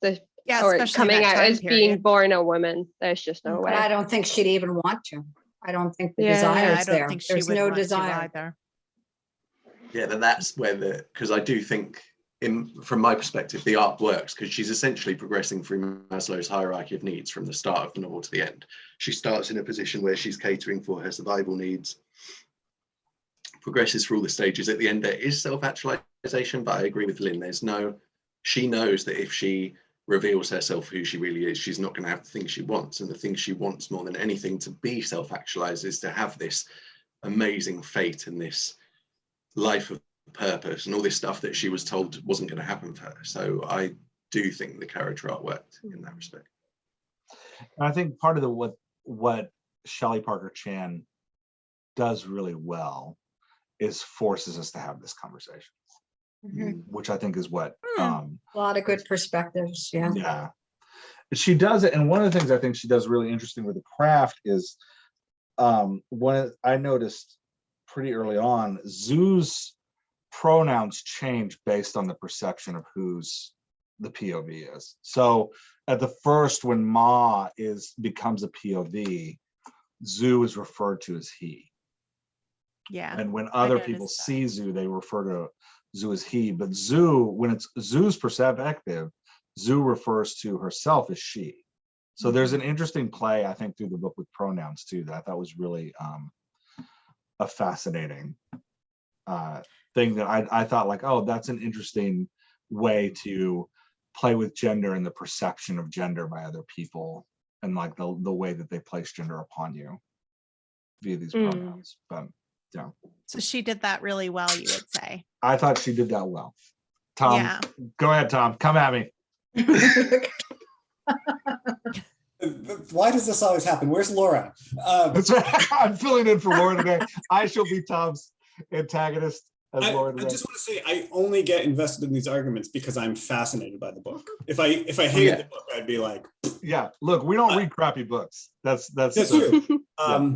or especially coming that out time as being period. born a woman. There's just no But way. I don't think she'd even want to. I don't think the Yeah, desire I is don't there. think she There's would no want to desire. either. Yeah, then that's where because I do think, from my perspective, the art works because she's essentially progressing through Maslow's hierarchy of needs from the start of the novel to the end. She starts in a position where she's catering for her survival needs, progresses through all the stages. At the end, there is self-actualization, but I agree with Lynn. She knows that if she reveals herself who she really is, she's not going to have the things she wants. And the thing she wants more than anything to be self-actualized is to have this amazing fate and this life of purpose and all this stuff that she was told wasn't going to happen for her. So I do think the character art worked in that respect. And I think part of what Shelley Parker-Chan does really well is forces us to have this conversation, which I think is what A lot of good perspectives. Yeah. yeah, she does it. And one of the things I think she does really interesting with the craft is one I noticed pretty early on, Zhu's pronouns change based on the perception of who's the POV is. So at the first, when Ma becomes a POV, Zhu is referred to as he. Yeah. And when other noticed people that. see Zhu, they refer to Zhu as he. But Zhu, when it's Zhu's perspective, Zhu refers to herself as she. So there's an interesting play, I think, through the book with pronouns too, that I thought was really a fascinating thing that I thought like, oh, that's an interesting way to play with gender and the perception of gender by other people, and like the way that they place gender upon you via these pronouns. But yeah. So she did that really well, you would say. I thought she did that well. Tom, Yeah. go ahead, Tom. Come at me. Why does this always happen? Where's Laura? That's right. I'm filling in for Laura today. I shall be Tom's antagonist as Laura I today. just want to say I only get invested in these arguments because I'm fascinated by the book. If I hated the book, I'd be like, yeah. Look, we don't read crappy books. That's true. Yeah.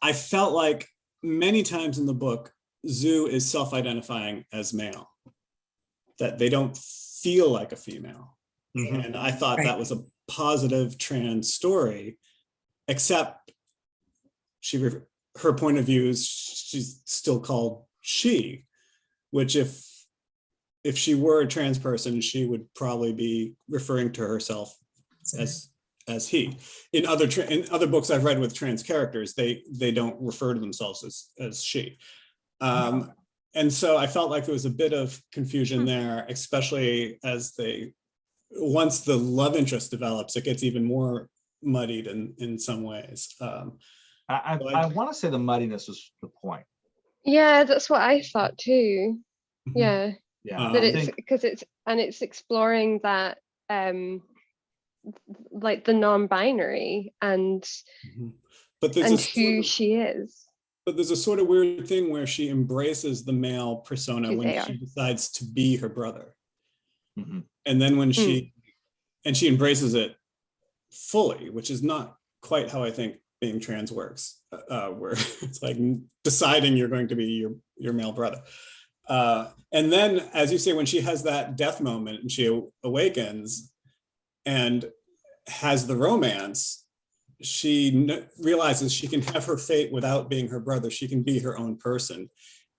I felt like many times in the book, Zhu is self-identifying as male, that they don't feel like a female. Mhm. And I thought that was a positive trans story, except her point of view is she's still called she, which if she were a trans person, she would probably be referring to herself as he. In other books I've read with trans characters, they don't refer to themselves as she. And so I felt like there was a bit of confusion there, especially as once the love interest develops, it gets even more muddied in some ways. I want to say the muddiness was the point. Yeah, that's what I thought too. Mhm. Yeah, Yeah. that it's because it's exploring that like the non-binary and But there's and who she is. But there's a sort of weird thing where she embraces the male persona Who when they she are. decides to be her brother. Mhm. And then when she embraces it fully, which is not quite how I think being trans works, where it's like deciding you're going to be your male brother. And then, as you say, when she has that death moment and she awakens and has the romance, she realizes she can have her fate without being her brother. She can be her own person.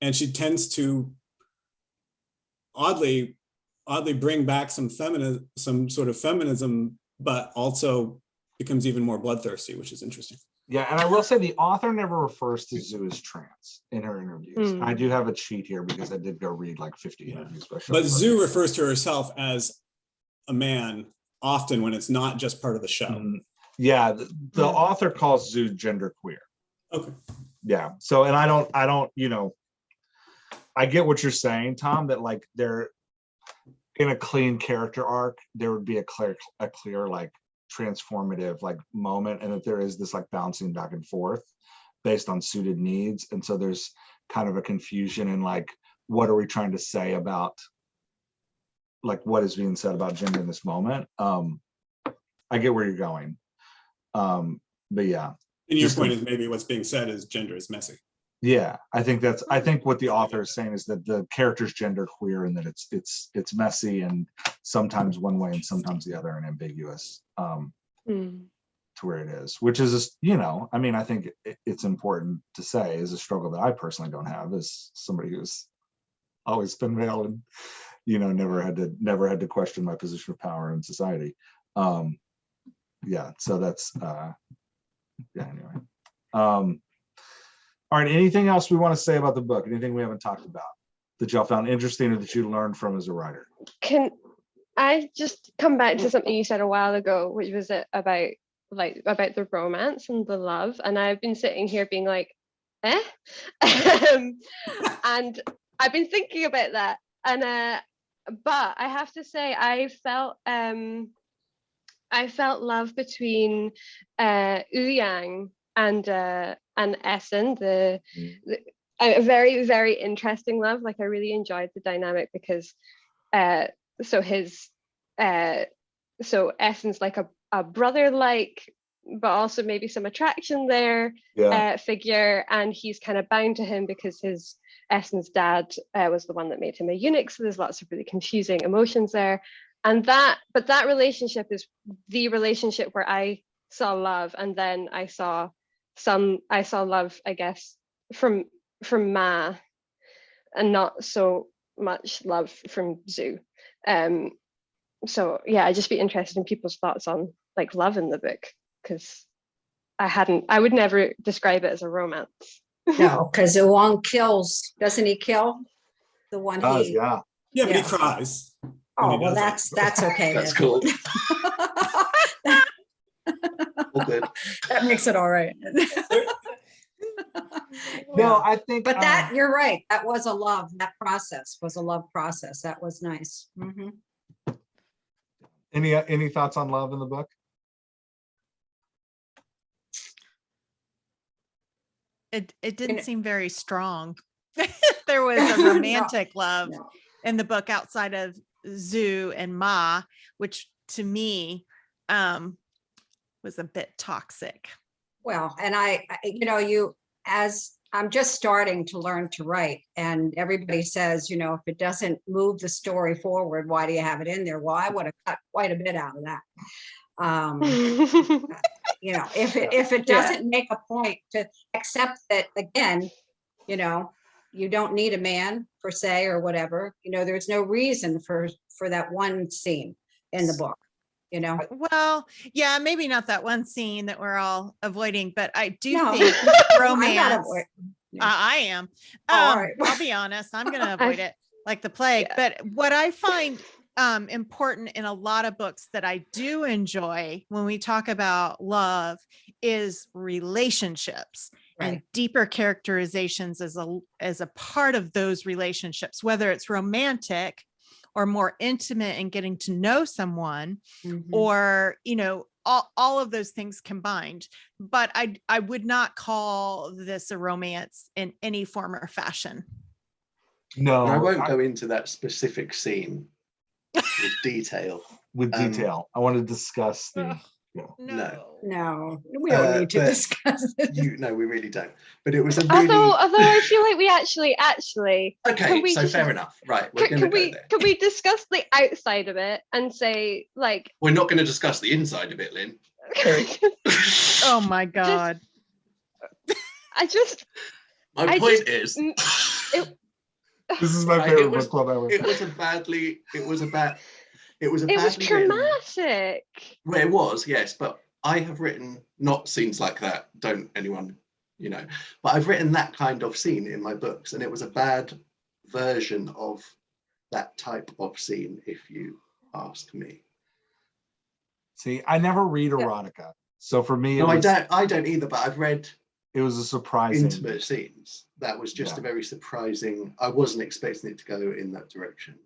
And she tends to oddly bring back some sort of feminism, but also becomes even more bloodthirsty, which is interesting. Yeah, and I will say the author never refers to Zhu as trans in her interviews. I do have a cheat here because I did go read like 50 interviews. But Zhu refers to herself as a man often when it's not just part of the show. Yeah, the author calls Zhu genderqueer. Okay. Yeah. So, and I don't, I get what you're saying, Tom, that like they're in a clean character arc, there would be a clear like transformative like moment, and that there is this like bouncing back and forth based on suited needs. And so there's kind of a confusion in like, what are we trying to say about like what is being said about gender in this moment? I get where you're going. But yeah. And your point is maybe what's being said is gender is messy. Yeah, I think what the author is saying is that the character's genderqueer and that it's messy and sometimes one way and sometimes the other and ambiguous to where it is, which is, I mean, I think it's important to say is a struggle that I personally don't have as somebody who's always been male and, never had to question my position of power in society. Yeah, so that's, yeah, anyway. All right, anything else we want to say about the book? Anything we haven't talked about that y'all found interesting or that you learned from as a writer? Can I just come back to something you said a while ago, which was about the romance and the love? And I've been sitting here being like, and I've been thinking about that. And but I have to say, I felt love between Yang and Essen, a very, very interesting love. Like I really enjoyed the dynamic because so Essen's like a brother-like, but also maybe some attraction there figure, and he's kind of bound to him because Essen's dad was the one that made him a eunuch. So there's lots of really confusing emotions there. But that relationship is the relationship where I saw love, and then I saw love, I guess, from Ma, and not so much love from Zhu. So yeah, I'd just be interested in people's thoughts on like love in the book, because I would never describe it as a romance. No, because Wong kills, doesn't he kill the one Yeah. Yeah, but he cries. when he Oh, well, does it. that's okay. That's then. cool. All good. That makes it all right. No, I think. But that, you're right. That was a love. That process was a love process. That was nice. Mhm. Any thoughts on love in the book? It know- didn't seem very strong. There was a romantic love no. in the book outside of Zhu and Ma, which to me was a bit toxic. Well, and as I'm just starting to learn to write, and everybody says, if it doesn't move the story forward, why do you have it in there? Well, I would have cut quite a bit out of that. If it doesn't make a point to accept that, again, you don't need a man per se or whatever, there's no reason for that one scene in the book, Well, yeah, maybe not that one scene that we're all avoiding, but I do No. think I'm not romance. avoiding. I am. all right. I'll be honest. I'm going to avoid it like the plague. Yeah. But what I find important in a lot of books that I do enjoy when we talk about love is relationships Right. and deeper characterizations as a part of those relationships, whether it's romantic or more intimate and getting to know someone, Mhm. or all of those things combined. But I would not call this a romance in any form or fashion. No, I won't go into that specific scene with detail. with detail. I want to discuss the. No, we don't need to but discuss it. No, we really don't. But it was a really Although I feel like we actually okay. can we So just- fair enough. Right, we're going to can go we there. can we discuss the outside of it and say like We're not going to discuss the inside of it, Lynn. Oh my God. I just My point is, This is my Right, favorite it was- book club ever. it was badly it was written. traumatic. Well, it was, yes, but I have written not scenes like that. Don't anyone, but I've written that kind of scene in my books, and it was a bad version of that type of scene, if you ask me. See, I never read erotica, so for me, No, I don't either. But I've read it was a surprising. intimate scenes. That was just Yeah. a very surprising. I wasn't expecting it to go in that direction,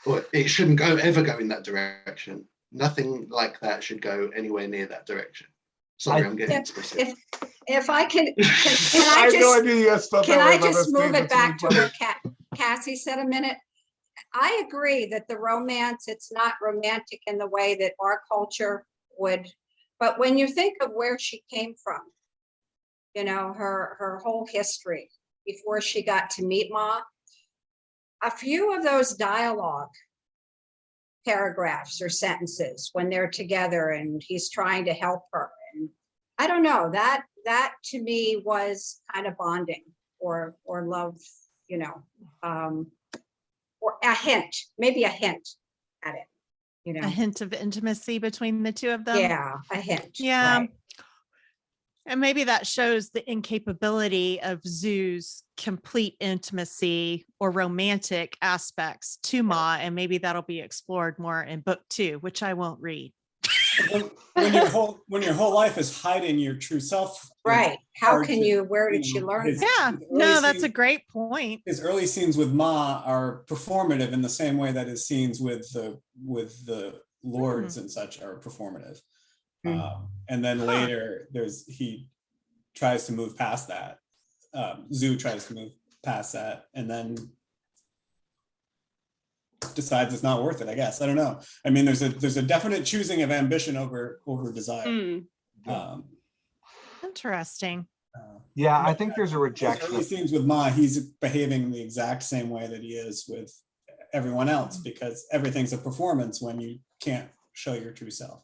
or it shouldn't ever go in that direction. Nothing like that should go anywhere near that direction. Sorry, I'm getting specific. If I can I I had no idea you guys felt can that way I about just that move scene. it That's really back to funny. what Cassie said a minute? I agree that the romance, it's not romantic in the way that our culture would, but when you think of where she came from, her whole history before she got to meet Ma, a few of those dialogue paragraphs or sentences when they're together and he's trying to help her, and I don't know, that to me was kind of bonding or love, or a hint, maybe a hint at it, A hint of intimacy between the two of them. yeah, a hint. Yeah. right. And maybe that shows the incapability of Zhu's complete intimacy or romantic aspects to Ma. And maybe that'll be explored more in book 2, which I won't read. When your whole life is hiding your true self. Right, how hard can to, you, where did you she know, learn his- that? Yeah, his early no, that's a scenes- great point. His early scenes with Ma are performative in the same way that his scenes with the lords and such are performative. And then later he tries to move past that. Zhu tries to move past that and then decides it's not worth it, I guess. I don't know. I mean, there's a definite choosing of ambition over desire. Mm. Interesting. Yeah, I think there's a Those rejection. early scenes with Ma, he's behaving the exact same way that he is with everyone else, because everything's a performance when you can't show your true self.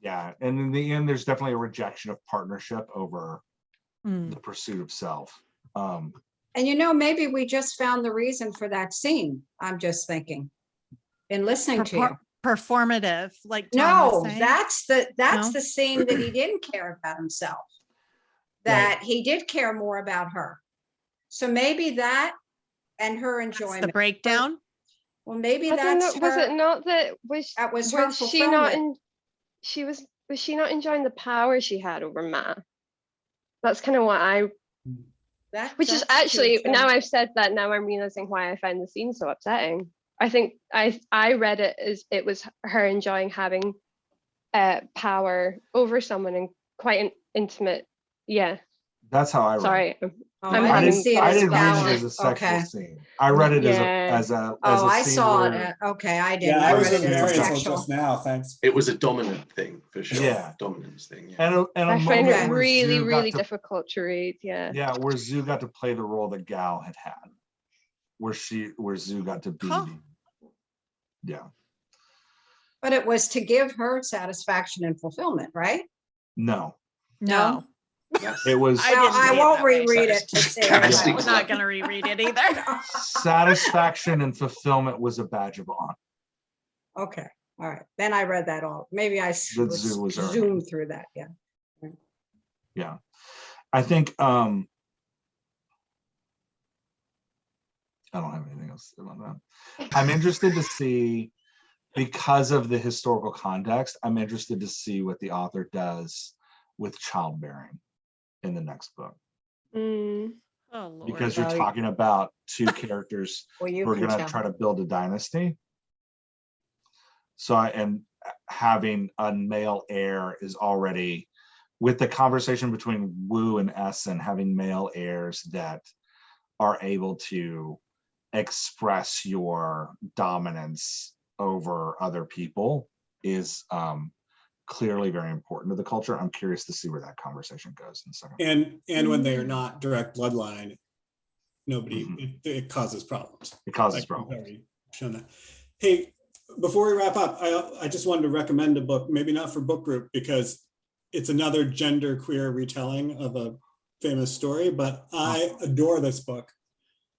Yeah, and in the end, there's definitely a rejection of partnership over Mm. the pursuit of self. And maybe we just found the reason for that scene. I'm just thinking, in listening to you. Performative, like Tom was No, saying. that's No? the scene that he didn't care about himself. That he did care more about her. So maybe that and her That's enjoyment. the breakdown. Well, maybe I don't know. that's Was it her, not that that was her was she not fulfillment. was she not enjoying the power she had over Ma? That's kind of what I, which is That's true, actually, too. now I've said that, now I'm realizing why I find the scene so upsetting. I think I read it as it was her enjoying having power over someone in quite an intimate. Yeah, That's how I read it. sorry. Oh, I'm I I didn't having see it I as didn't read power. it as a sexual Okay. scene. I read it Yeah. as a Oh, I scene saw where- it. Okay, I Yeah, didn't. I I was read with it as Mary a until sexual. just now, thanks. It was a dominant thing for sure. Yeah. Dominance thing. Yeah. and a I find moment it where really, Zoo got really to- difficult to read. Yeah. Yeah, where Zoo got to play the role that Gal had, where Zoo got to be. Huh. Yeah, But it was to give her satisfaction and fulfillment, right? no, No, Yes. it was I Well, didn't I read it won't that way. reread it to see. Casting I'm not gonna reread it either. satisfaction and fulfillment was a badge of honor. Okay, all right. Then I read that all. Maybe I The Zoo was earned. zoomed through that, yeah. Yeah, I think I don't have anything else to say about that. I'm interested to see, because of the historical context, I'm interested to see what the author does with childbearing in the next book, Mm. Oh, Lord. because you're Well, talking about two characters Well, you who are can going to tell. try to build a dynasty. So and having a male heir is already, with the conversation between Wu and Essen, having male heirs that are able to express your dominance over other people is clearly very important to the culture. I'm curious to see where that conversation goes in a second. And when they are not direct bloodline, Mhm. it causes problems. It causes Like, we've problems. already shown that. Hey, before we wrap up, I just wanted to recommend a book, maybe not for book group, because it's another gender queer retelling of a famous story, but I adore this book.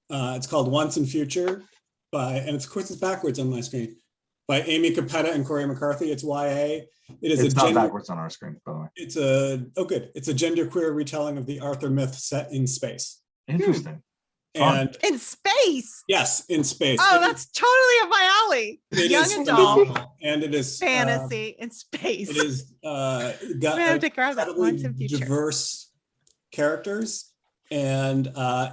It's called Once and Future and of course it's backwards on my screen, by Amy Capetta and Corey McCarthy. It's YA. It is It's a not gender, backwards on our screen, by the way. it's a gender queer retelling of the Arthur myth set in space. Interesting. Fun. And In space. yes, in space. Oh, It that's totally up my alley. is- it Young is adult phenomenal, and it is fantasy in space. it is got We have to grab that incredibly Once and Future. diverse characters, and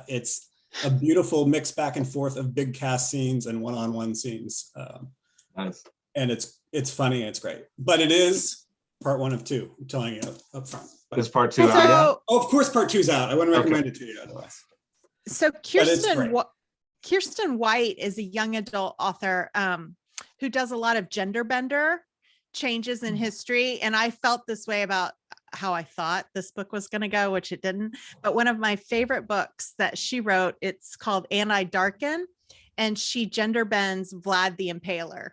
it's a beautiful mix back and forth of big cast scenes and one-on-one scenes, Nice. and it's funny and it's great. But it is part 1 of 2. I'm telling you up front. But- Is part 2 out yet? So, oh, of course, part 2's out. I wouldn't Okay. recommend it to you otherwise. so it's great. Kirsten White is a young adult author who does a lot of gender bender changes in history. And I felt this way about how I thought this book was going to go, which it didn't. But one of my favorite books that she wrote, it's called Anti Darken, and she gender bends Vlad the Impaler.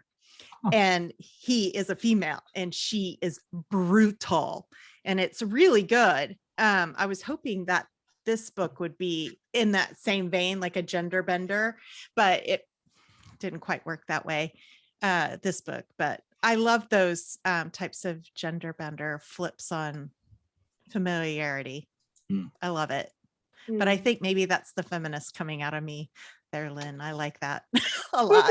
And he is a female and she is brutal, and it's really good. I was hoping that this book would be in that same vein, like a gender bender, but it didn't quite work that way, this book. But I love those types of gender bender flips on familiarity. I love it. But I think maybe that's the feminist coming out of me there, Lynn. I like that a lot.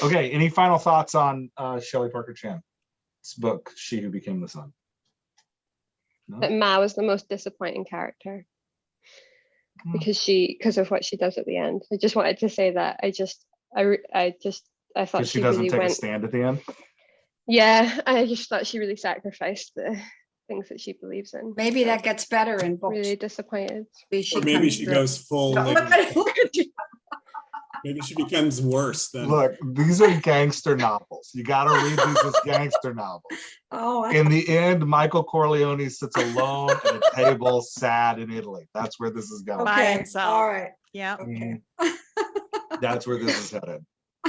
Okay, any final thoughts on Shelley Parker-Chan's book, She Who Became the Sun? No? that Ma was the most disappointing character because of what she does at the end. I just wanted to say that. I thought Because she she doesn't really take a went. stand at the end. Yeah, I just thought she really sacrificed the things that she believes in. Maybe that gets better in books. Really disappointed. Or maybe comes she through. goes full. No, look at you. Maybe she becomes worse than. Look, these are gangster novels. You got to read these as gangster novels. Oh, In the end, Michael Corleone sits alone at a table, sad in Italy. That's where this is going. By okay, himself. all right. Yeah. Okay. That's where this is headed.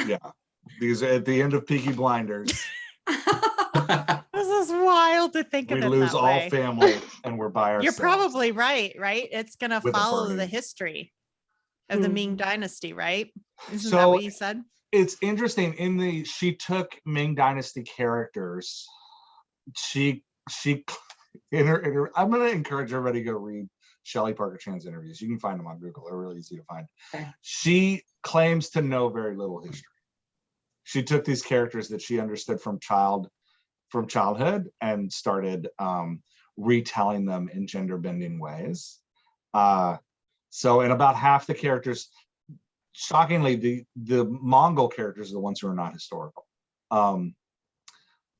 Yeah. These are at the end of Peaky Blinders. This is wild to think We of it lose that all way. family and we're by ourselves. You're probably right? It's going to With a follow the burning. history of the Ming Mhm. Dynasty, right? Isn't that So- what you said? It's interesting. She took Ming Dynasty characters. She in her I'm going to encourage everybody to go read Shelley Parker-Chan's interviews. You can find them on Google. They're really easy to find. Okay. She claims to know very little history. She took these characters that she understood from childhood and started retelling them in gender bending ways. So in about half the characters, shockingly, the Mongol characters are the ones who are not historical.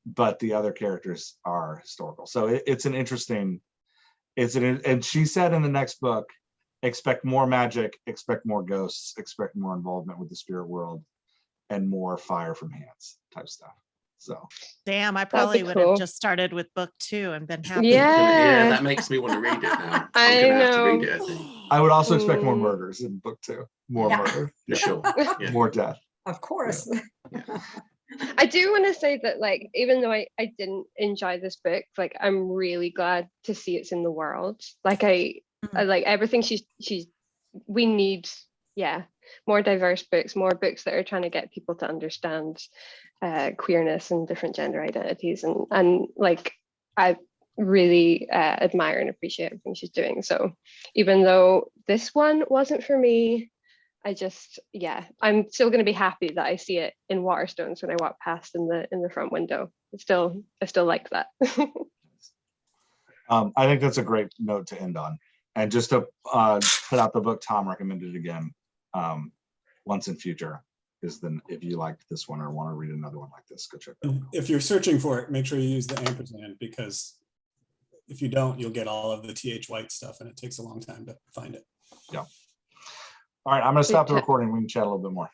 But the other characters are historical. So it's an interesting, and she said in the next book, expect more magic, expect more ghosts, expect more involvement with the spirit world, and more fire from hands type stuff. So Damn, I be probably would cool. have just started with book 2 and been happy. Yeah. Yeah, that makes me want to read it now. I I'm gonna have to read know. it, I think. I would also expect more Mm. murders in book 2. More Yeah. murder. For sure. Yeah. More death. Of course. I do want to say that, like, even though I didn't enjoy this book, like, I'm really glad to see it's in the world. Like, I like everything we need, yeah, more diverse books, more books that are trying to get people to understand queerness and different gender identities, and like, I really admire and appreciate everything she's doing. So even though this one wasn't for me, I just, yeah, I'm still going to be happy that I see it in Waterstones when I walk past in the front window. I still like that. I think that's a great note to end on. And just to put out the book Tom recommended again, Once in Future, is then if you liked this one or want to read another one like this, go check that out. If you're searching for it, make sure you use the ampersand, because if you don't, you'll get all of the TH White stuff and it takes a long time to find it. Yeah. All right, I'm going to stop the recording. We can chat a little bit more.